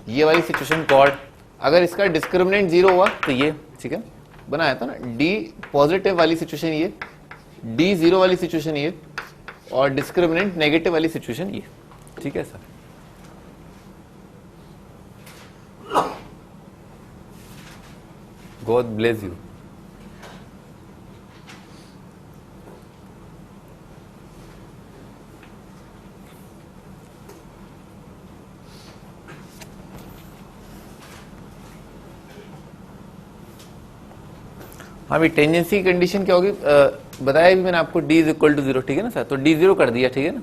ये वाली सिचुएशन कॉर्ड। अगर इसका डिस्क्रिमिनेंट 0 हुआ तो ये, ठीक है, बनाया था ना, d पॉजिटिव वाली सिचुएशन ये, d 0 वाली सिचुएशन ये, और डिस्क्रिमिनेंट नेगेटिव वाली सिचुएशन ये, ठीक है सर। God bless you. हाँ भी टेंजेंसी की कंडीशन क्या होगी, बताया भी मैंने आपको, d इज इक्वल टू 0, ठीक है ना सर। तो d 0 कर दिया, ठीक है ना।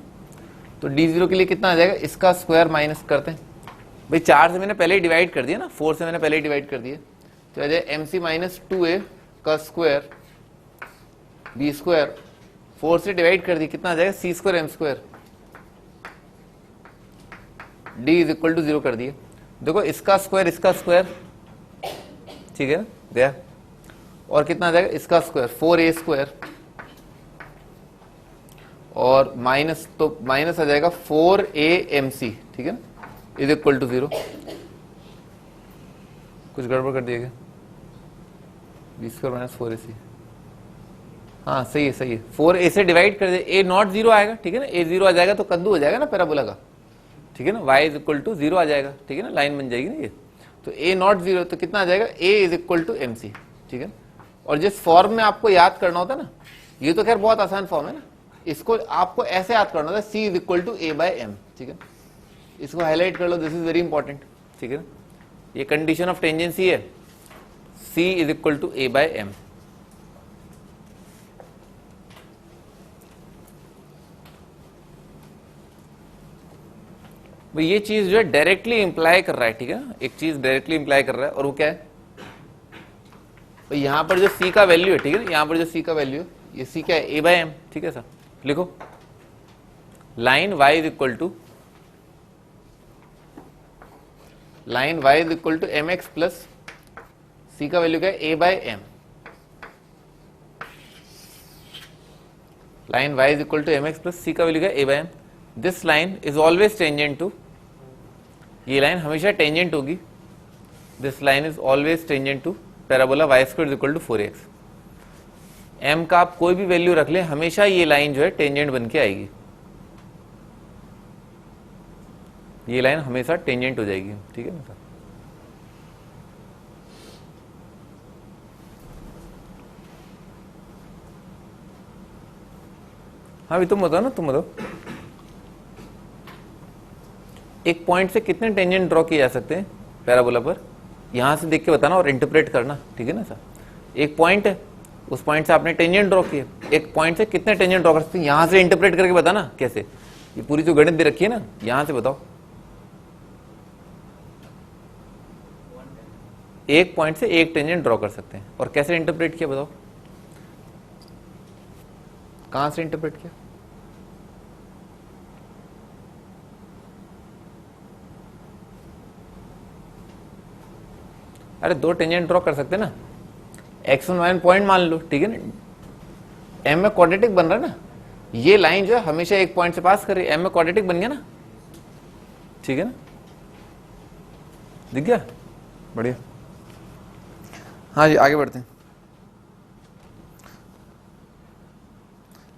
तो d 0 के लिए कितना आ जाएगा, इसका स्क्वायर माइनस करते हैं भाई, 4 से मैंने पहले ही डिवाइड कर दिया ना, 4 से मैंने पहले ही डिवाइड कर दिया, तो आ जाए mc माइनस 2a का स्क्वायर b स्क्वायर, 4 से डिवाइड कर दिया, कितना आ जाएगा, c square m square, d is equal to 0 कर दिया। देखो इसका स्क्वायर, ठीक है ना, गया, और कितना आ जाएगा, इसका स्क्वायर 4a स्क्वायर, और माइनस, तो माइनस आ जाएगा 4amc, ठीक है ना, इज इक्वल टू 0। कुछ गड़बड़ कर दिया, बी स्क्वायर माइनस 4ac, हाँ सही है, सही है, 4a से डिवाइड कर दे, a नॉट 0 आएगा, ठीक है ना, a 0 आ जाएगा तो कद्दू हो जाएगा ना पैराबोला का, ठीक है ना, y इज इक्वल टू 0 आ जाएगा, ठीक है ना, लाइन बन जाएगी ना ये। तो a नॉट 0 तो कितना आ जाएगा, a is equal to mc, ठीक है। और जिस फॉर्म में आपको याद करना होता है ना, ये तो खैर बहुत आसान फॉर्म है ना, इसको आपको ऐसे याद करना होता है, c is equal to a by m, ठीक है। इसको हाईलाइट कर लो, दिस इज वेरी इंपॉर्टेंट, ठीक है ना। ये कंडीशन ऑफ टेंजेंसी है, c is equal to a by m। भाई ये चीज जो है डायरेक्टली इंप्लाई कर रहा है, ठीक है ना, एक चीज डायरेक्टली इंप्लाई कर रहा है, और वो क्या है, तो यहां पर जो c का वैल्यू है, ठीक है ना, यहां पर जो c का वैल्यू है, ये c क्या है, a बाय m, ठीक है सर। लिखो line y is equal to, line y is equal to mx plus c का वैल्यू क्या है, a by m। Line y is equal to mx plus c का वैल्यू क्या है, a by m। This line is always tangent to, ये line हमेशा tangent होगी, this line is always tangent to parabola y square is equal to 4x। m का आप कोई भी वैल्यू रख ले, हमेशा ये लाइन जो है टेंजेंट बन के आएगी, ये लाइन हमेशा टेंजेंट हो जाएगी, ठीक है ना सर। हाँ भी तुम बताओ ना, तुम बताओ एक पॉइंट से कितने टेंजेंट ड्रॉ किए जा सकते हैं पैराबोला पर, यहां से देख के बताना और इंटरप्रेट करना, ठीक है ना सर। एक पॉइंट है, उस पॉइंट से आपने टेंजेंट ड्रॉ किए, एक पॉइंट से कितने टेंजेंट ड्रॉ कर सकते हैं, यहां से इंटरप्रेट करके बताना कैसे, ये पूरी जो गणित दे रखी है ना, यहां से बताओ। एक पॉइंट से एक टेंजेंट ड्रॉ कर सकते हैं, और कैसे इंटरप्रेट किया बताओ, कहां से इंटरप्रेट किया, अरे दो टेंजेंट ड्रॉ कर सकते ना, x1 y1 पॉइंट मान लो, ठीक है ना, m में क्वाड्रेटिक बन रहा है ना, ये लाइन जो है हमेशा एक पॉइंट से पास कर रही है, m में क्वाड्रेटिक बन गया ना, ठीक है ना, दिख गया, बढ़िया। हाँ जी आगे बढ़ते हैं,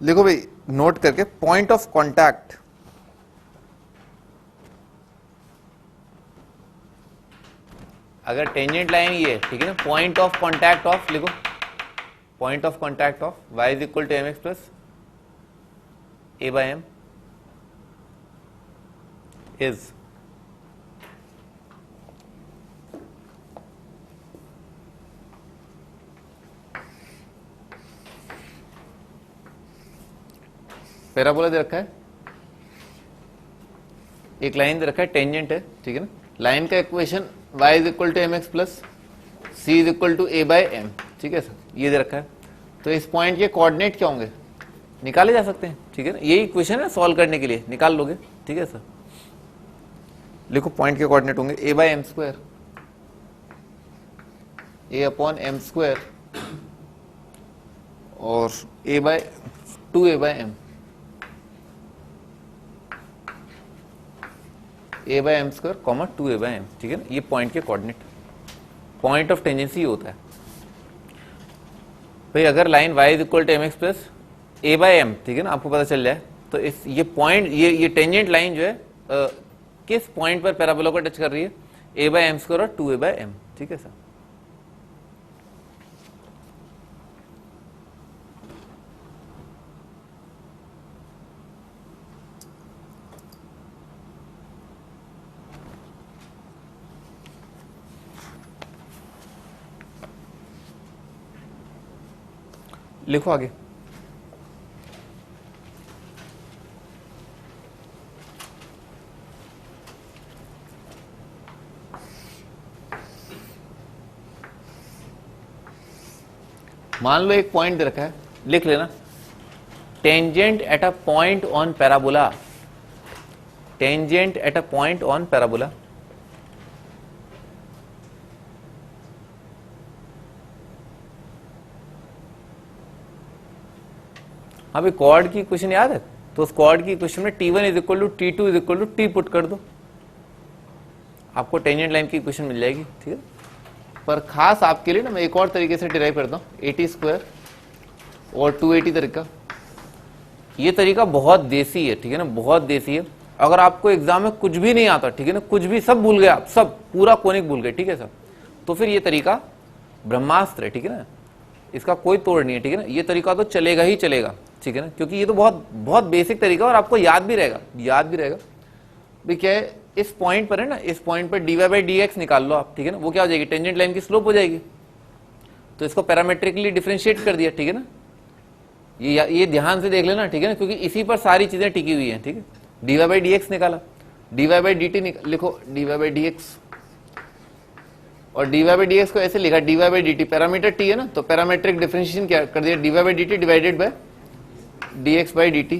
लिखो भाई नोट करके, पॉइंट ऑफ कॉन्टैक्ट अगर टेंजेंट लाइन ये, ठीक है ना, पॉइंट ऑफ कॉन्टैक्ट ऑफ, लिखो point of contact of y is equal to mx plus a by m is parabola दे रखा है, एक लाइन दे रखा है, टेंजेंट है, ठीक है ना, लाइन का equation y is equal to M x plus c is equal to a by m, ठीक है सर, ये दे रखा है। तो इस पॉइंट के कोऑर्डिनेट क्या होंगे, निकाले जा सकते हैं, ठीक है ना, यही इक्वेशन है सॉल्व करने के लिए, निकाल लोगे, ठीक है सर। लिखो पॉइंट के कोऑर्डिनेट होंगे a by m square, a upon m square और a by 2a by m, a by m square comma 2a by m, ठीक है ना, ये पॉइंट के कोऑर्डिनेट, पॉइंट ऑफ टेंजेंसी होता है भाई। अगर line y is equal to M x plus a by m, ठीक है ना, आपको पता चल जाए तो इस ये पॉइंट ये टेंजेंट लाइन जो है किस पॉइंट पर पैराबोला को टच कर रही है, a बाय एम स्क्वायर और 2a बाय एम, ठीक है सर। लिखो आगे, मान लो एक पॉइंट दे रखा है, लिख लेना tangent at a point on parabola, tangent at a point on parabola, अभी कॉर्ड की इक्वेशन याद है, तो उस कॉर्ड की इक्वेशन में T1 is equal to T2 is equal to T put कर दो, आपको टेंजेंट लाइन की इक्वेशन मिल जाएगी, ठीक है। पर खास आपके लिए ना मैं एक और तरीके से डिराइव करता हूँ, 80 स्क्वायर और 280 तरीका, ये तरीका बहुत देसी है, ठीक है ना, बहुत देसी है। अगर आपको एग्जाम में कुछ भी नहीं आता, ठीक है ना, कुछ भी सब भूल गए आप, सब पूरा कोनिक भूल गए, ठीक है सर, तो फिर ये तरीका ब्रह्मास्त्र है, ठीक है ना, इसका कोई तोड़ नहीं है, ठीक है ना, ये तरीका तो चलेगा ही चलेगा, ठीक है ना, क्योंकि ये तो बहुत बहुत बेसिक तरीका और आपको याद भी रहेगा, याद भी रहेगा भी क्या है, इस पॉइंट पर है ना, इस पॉइंट पर dy बाई डी एक्स निकाल लो आप, ठीक है ना, वो क्या हो जाएगी, टेंजेंट लाइन की स्लोप हो जाएगी, तो इसको पैरामेट्रिकली डिफरेंशिएट कर दिया, ठीक है ना, ये ध्यान से देख लेना, ठीक है ना, क्योंकि इसी पर सारी चीजें टिकी हुई हैं, ठीक है। dy बाई डी एक्स निकाला, dy बाई डी टी लिखो, dy बाई डी एक्स, और dy बाई डी एक्स को ऐसे लिखा dy by D T, parameter t है ना, तो पैरामेट्रिक डिफरेंशिएशन क्या कर दिया, dy by D T divided by dx by D T,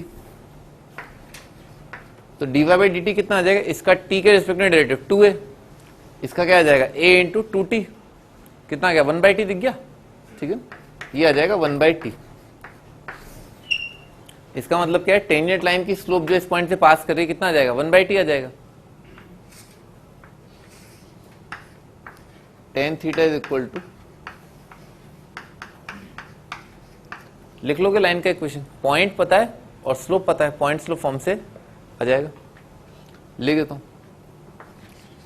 तो dy बाई डी टी कितना आ जाएगा, इसका t के रिस्पेक्ट में डेरिवेटिव 2a, इसका क्या आ जाएगा a इंटू 2t, कितना आ गया 1/t दिख गया, ठीक है, ये आ जाएगा 1/t। इसका मतलब क्या है, टेंजेंट लाइन की स्लोप जो इस पॉइंट से पास कर रही है कितना आ जाएगा, 1/t आ जाएगा। tan theta is equal to, लिख लोगे लाइन का इक्वेशन, पॉइंट पता है और स्लोप पता है, पॉइंट स्लोप फॉर्म से आ जाएगा, लिख देता हूं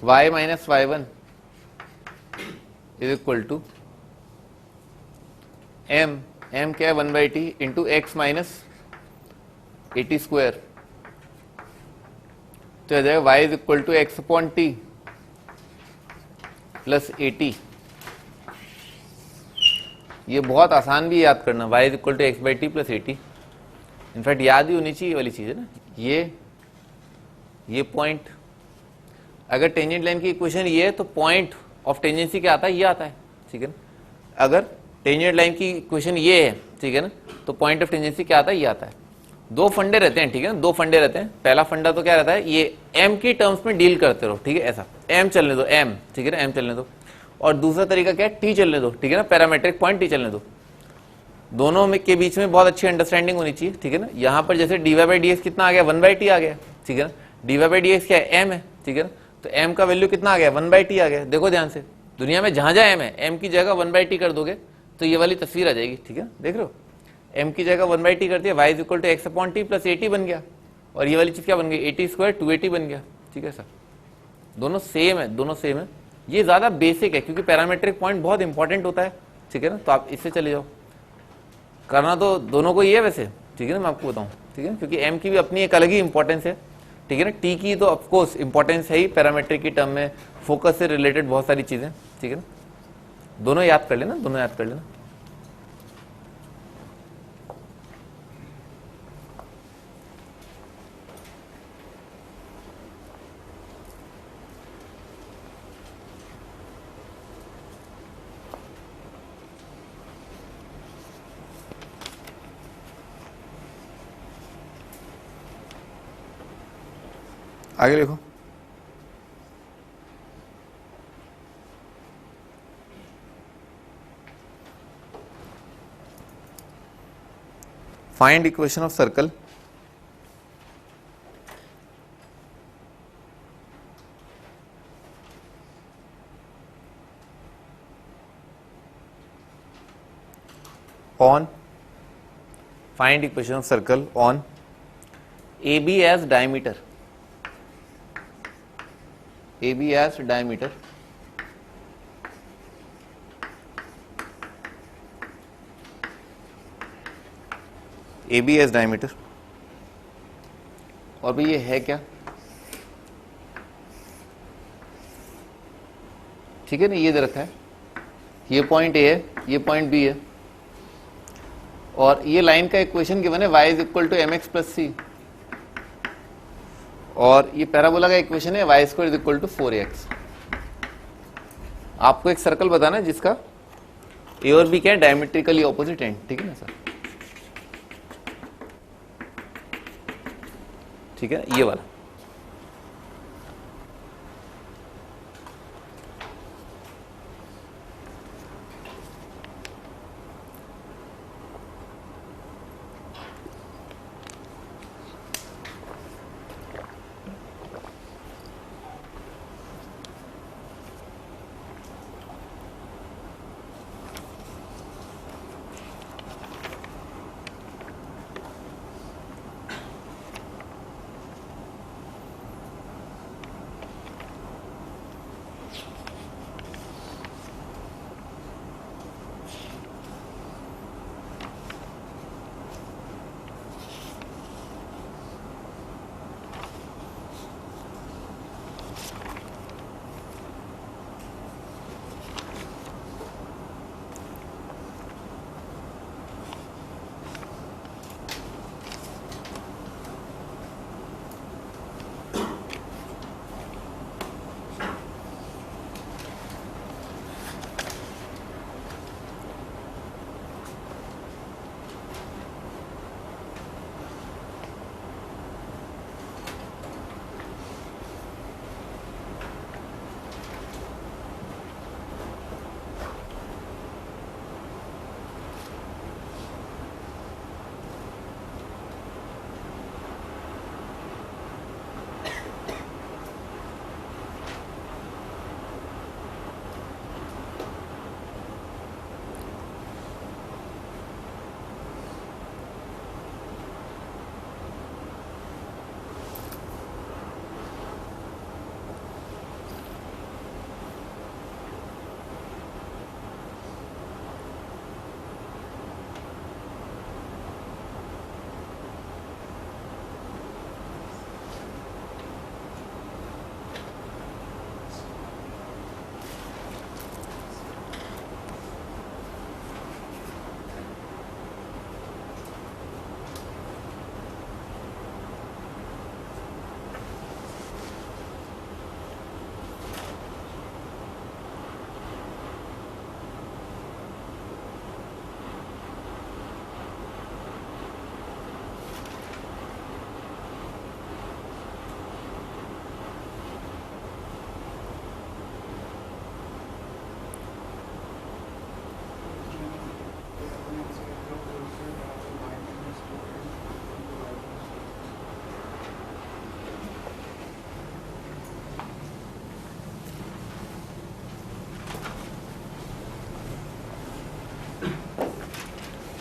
y minus y1 is equal to m क्या है 1/t into x minus 80 square, तो आ जाएगा y is equal to x upon t plus 80। ये बहुत आसान भी याद करना, y is equal to x by t plus 80, in fact याद ही होनी चाहिए वाली चीज है ना, ये पॉइंट, अगर टेंजेंट लाइन की इक्वेशन ये है तो पॉइंट ऑफ टेंजेंसी क्या आता है, ये आता है, ठीक है ना, अगर टेंजेंट लाइन की इक्वेशन ये है, ठीक है ना, तो पॉइंट ऑफ टेंजेंसी क्या आता है, ये आता है। दो फंडे रहते हैं, ठीक है ना, दो फंडे रहते हैं, पहला फंडा तो क्या रहता है, ये m की टर्म्स में डील करते रहो, ठीक है, ऐसा m चलने दो, m, ठीक है ना, m चलने दो, और दूसरा तरीका क्या है, t चलने दो, ठीक है ना, पैरामेट्रिक पॉइंट t चलने दो, दोनों में के बीच में बहुत अच्छी अंडरस्टैंडिंग होनी चाहिए, ठीक है ना। यहाँ पर जैसे dy बाई डी एक्स कितना आ गया, 1/t आ गया, ठीक है ना, dy बाई डी एक्स क्या है, m है, ठीक है ना, तो m का वैल्यू कितना आ गया, 1/t आ गया। देखो ध्यान से, दुनिया में जहां जहां m है, m की जगह 1/t कर दोगे तो ये वाली तस्वीर आ जाएगी, ठीक है, देख रहे हो, m की जगह 1/t कर दिया, y is equal to x upon t plus 80 बन गया, और ये वाली चीज क्या बन गई, 80 स्क्वायर 280 बन गया, ठीक है सर, दोनों सेम है, दोनों सेम है, ये ज्यादा बेसिक है क्योंकि पैरामेट्रिक पॉइंट बहुत इंपॉर्टेंट होता है, ठीक है ना। तो आप इससे चले जाओ, करना तो दोनों को ही है वैसे, ठीक है ना, मैं आपको बताऊं, ठीक है, क्योंकि एम की भी अपनी एक अलग ही इंपॉर्टेंस है, ठीक है ना। टी की तो ऑफकोर्स इंपॉर्टेंस है ही पैरामेट्रिक की टर्म में, फोकस से रिलेटेड बहुत सारी चीजें, ठीक है ना। दोनों याद कर लेना, दोनों याद कर लेना। आगे लिखो। Find equation of circle on find equation of circle on AB as diameter, AB as diameter, AB as diameter, और भाई ये है क्या, ठीक है ना, ये दे रखा है, ये पॉइंट ए है, ये पॉइंट बी है, और ये लाइन का इक्वेशन गिवन है y is equal to M x plus c, और ये पैराबोला का इक्वेशन है y square is equal to 4x। आपको एक सर्कल बताना है जिसका ए और बी क्या है, डायमेट्रिकली ऑपोजिट एंड, ठीक है ना सर, ठीक है, ये वाला।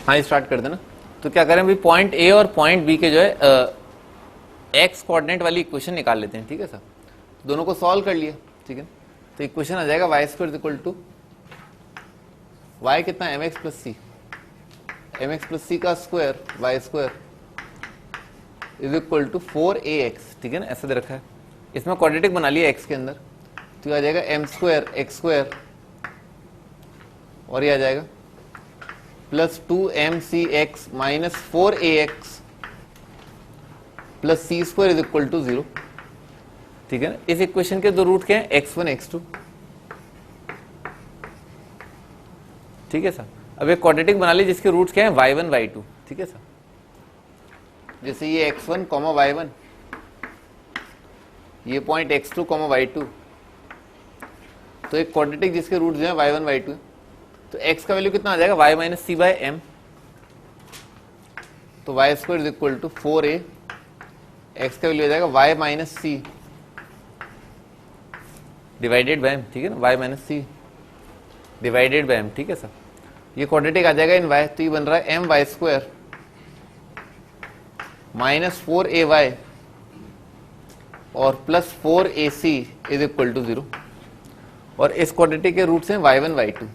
हाँ स्टार्ट कर देना। तो क्या करें भाई, पॉइंट ए और पॉइंट बी के जो है एक्स कोऑर्डिनेट वाली इक्वेशन निकाल लेते हैं, ठीक है सर। दोनों को सॉल्व कर लिया, ठीक है। तो इक्वेशन आ जाएगा y square equal to y कितना m x plus c, m x plus c का square y square is equal to 4ax, ठीक है ना, ऐसा दे रखा है। इसमें क्वाड्रेटिक बना लिया x के अंदर, तो ये आ जाएगा एम स्क्वायर एक्स स्क्वायर और ये आ जाएगा plus 2mcx minus 4ax plus c square is equal to 0, ठीक है ना। इस इक्वेशन के दो रूट क्या है, x1 x2, ठीक है सर। अब एक क्वाड्रेटिक बना ली जिसके रूट्स क्या है y1 y2, ठीक है सर। जैसे ये x1 y1, ये पॉइंट x2 y2, तो एक क्वाड्रेटिक जिसके रूट्स जो है y1 y2, तो x का वैल्यू कितना आ जाएगा y minus c by m, तो y square is equal to 4a, x का वैल्यू आ जाएगा y minus c divided by m, ठीक है ना, y minus c divided by m, ठीक है सर। ये क्वाड्रेटिक आ जाएगा इन y, तो ये बन रहा है M y square minus 4ay और plus 4ac is equal to 0, और इस क्वाड्रेटिक के रूट्स हैं y1 y2।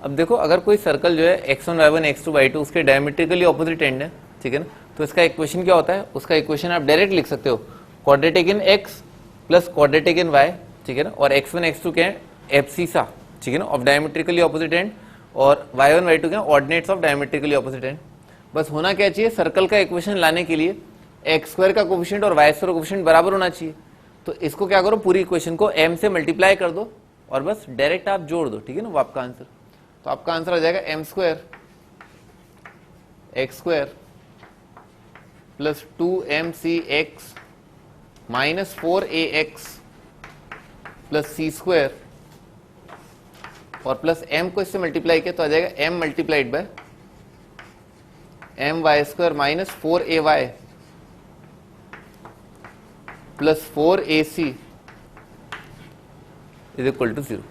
अब देखो अगर कोई सर्कल जो है x1 y1 x2 y2 उसके डायमेट्रिकली ऑपोजिट एंड है, ठीक है ना, तो इसका इक्वेशन क्या होता है, उसका इक्वेशन आप डायरेक्ट लिख सकते हो quadratic in x plus quadratic in y, ठीक है ना, और x1 x2 के हैं एब्सिसा, ठीक है ना, ऑफ डायमेट्रिकली ऑपोजिट एंड, और y1 y2 के हैं ordinates of diametrically opposite and. बस होना क्या चाहिए, सर्कल का इक्वेशन लाने के लिए एक्स स्क्वायर का कोफिशिएंट और वाई स्क्वायर का कोफिशिएंट बराबर होना चाहिए। तो इसको क्या करो, पूरी इक्वेशन को m से मल्टीप्लाई कर दो और बस डायरेक्ट आप जोड़ दो, ठीक है ना, वो आपका आंसर। तो आपका आंसर आ जाएगा m square x square plus 2mcx minus 4ax plus c square और प्लस m को इससे मल्टीप्लाई किया तो आ जाएगा m multiplied by m y square minus 4ay plus 4ac is equal to 0।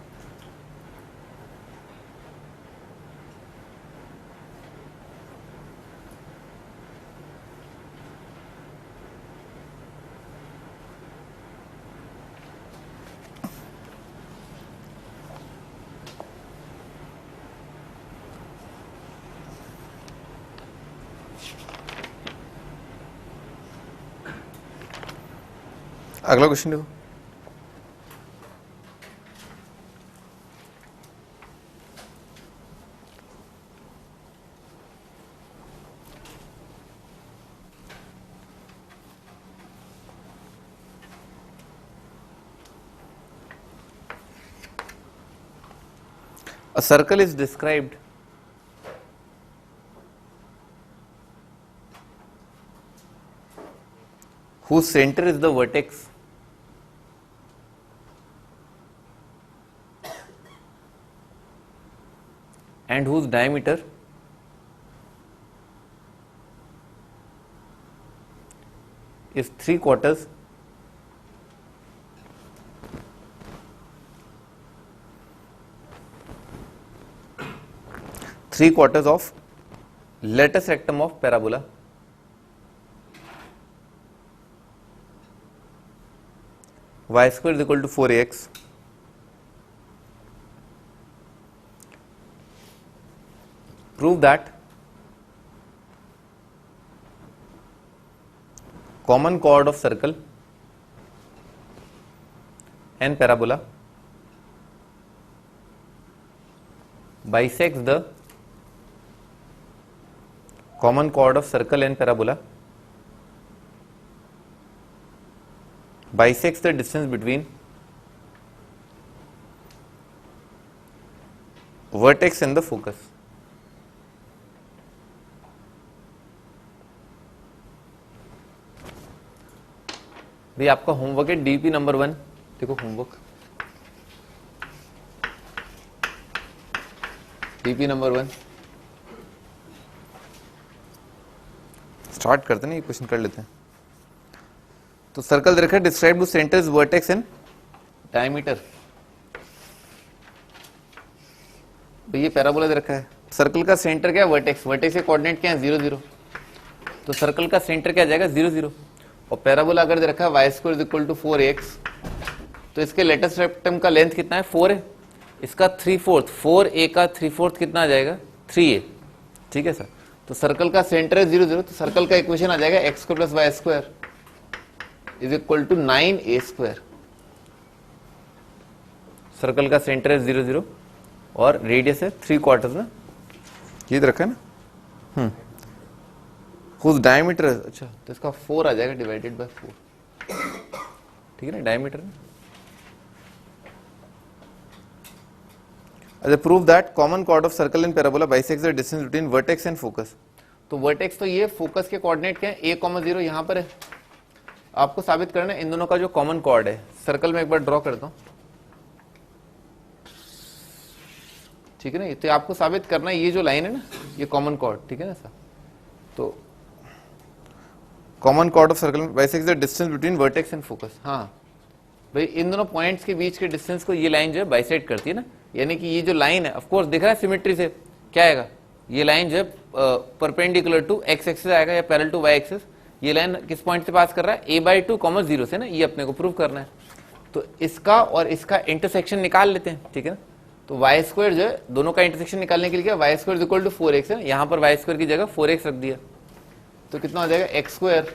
अगला क्वेश्चन देखो, a circle is described whose center is the vertex and whose diameter is 3/4 of latus rectum of parabola y square is equal to 4ax prove that common chord of circle and parabola bisects the common chord of circle and parabola bisects the distance between vertex and the focus। भाई आपका homework है DP number 1, देखो homework DP number 1 start करते हैं, ये question कर लेते हैं। तो सर्कल दे रखा है, describe two centres vertex and diameter. ये पैराबोला दे रखा है, सर्कल का सेंटर क्या है, वर्टेक्स, वर्टेक्स के कोऑर्डिनेट क्या है 0 0, तो सर्कल का सेंटर क्या आ जाएगा 0 0। और पैराबोला अगर दे रखा है y square is equal to 4x, तो इसके लेटेस्ट रेक्टम का लेंथ कितना है 4 है, इसका 3/4 4a का 3/4 कितना आ जाएगा 3a, ठीक है सर। तो सर्कल का सेंटर है 0 0, तो सर्कल का इक्वेशन आ जाएगा x square plus y square is equal to 9a square. Circle का सेंटर है 0 0 और रेडियस है 3/4 ना, ये रखा है ना, whose diameter, अच्छा तो इसका 4 आ जाएगा डिवाइडेड बाय 4, ठीक है ना, डायमीटर। अच्छा, prove that common chord of circle and parabola bisects the distance between vertex and focus. तो वर्टेक्स तो ये, फोकस के कोऑर्डिनेट क्या है, a,0 यहां पर है। आपको साबित करना है इन दोनों का जो कॉमन कॉर्ड है, सर्कल में एक बार ड्रॉ करता हूं, ठीक है ना। तो आपको साबित करना है ये जो लाइन है ना, ये कॉमन कॉर्ड, ठीक है ना सर। तो common chord of circle bisects the distance between vertex and focus. हाँ भाई, इन दोनों पॉइंट्स के बीच के डिस्टेंस को ये लाइन जो है बाइसेक्ट करती है ना, यानी कि ये जो लाइन है, ऑफ कोर्स दिख रहा है सिमेट्री से, क्या आएगा, ये लाइन जो है परपेंडिकुलर टू एक्स एक्सिस आएगा या पैरेलल टू वाई एक्सिस। ये लाइन किस पॉइंट से पास कर रहा है, a/2, 0 से ना, ये अपने को प्रूव करना है। तो इसका और इसका इंटरसेक्शन निकाल लेते हैं, ठीक है ना। तो वाई स्क्वायर जो है, दोनों का इंटरसेक्शन निकालने के लिए क्या, Y square equal to 4x है, यहाँ पर वाई स्क्वायर की जगह 4x रख दिया, तो कितना हो जाएगा x square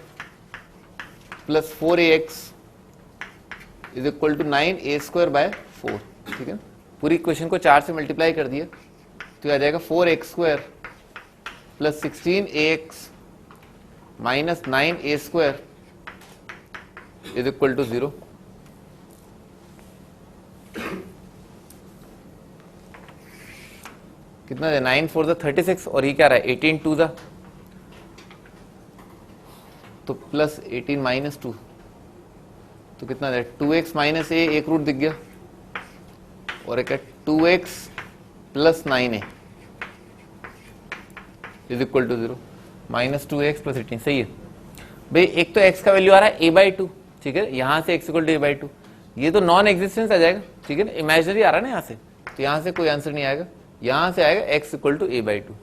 plus 4ax is equal to 9a square by 4, ठीक है। पूरी इक्वेशन को 4 से मल्टीप्लाई कर दिया तो आ जाएगा 4x square plus 16ax minus 9a square is equal to 0। कितना है, 9 4 36 और ये क्या रहा है 18 2 तो प्लस 18 माइनस 2, तो कितना है 2x माइनस a, एक रूट दिख गया, और एक है 2x plus 9a is equal to 0, minus 2x plus 18, सही है भाई। एक तो x का वैल्यू आ रहा है a/2, ठीक है, यहां से x इक्वल टू a/2, ये तो नॉन एग्जिस्टेंस आ जाएगा, ठीक है ना, इमेजिनरी आ रहा है ना यहाँ से, तो यहां से कोई आंसर नहीं आएगा, यहां से आएगा x इक्वल टू a/2।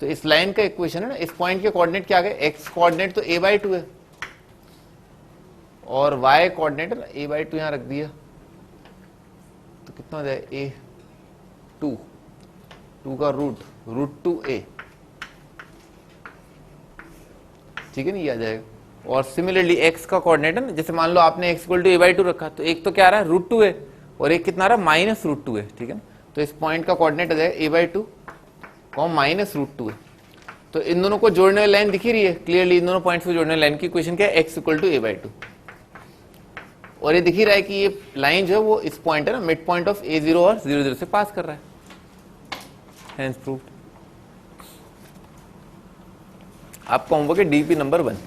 तो इस लाइन का इक्वेशन है ना, इस पॉइंट के कोऑर्डिनेट क्या आ गए, x कोऑर्डिनेट तो a/2 है और y कोऑर्डिनेट है ना a/2 यहां रख दिया, तो कितना हो जाए a2, 2 का रूट 2a, ठीक है ना, ये आ जाएगा। और सिमिलरली x का कोऑर्डिनेट है ना, जैसे मान लो आपने x इक्वल टू a/2 रखा, तो एक तो क्या आ रहा है √2 है और एक कितना आ रहा है माइनस √2 है, ठीक है ना। तो इस पॉइंट का कोऑर्डिनेट आ जाएगा a/2 माइनस √2 है। तो इन दोनों को जोड़ने वाली लाइन दिख ही रही है क्लियरली, इन दोनों पॉइंट्स को जोड़ने वाली लाइन की इक्वेशन क्या है, x इक्वल टू a/2, और ये दिख ही रहा है कि ये लाइन जो है वो इस पॉइंट है ना, मिड पॉइंट ऑफ a0 और 0 0 से पास कर रहा है, हेंस प्रूव्ड। आपका होमवर्क है DP नंबर 1।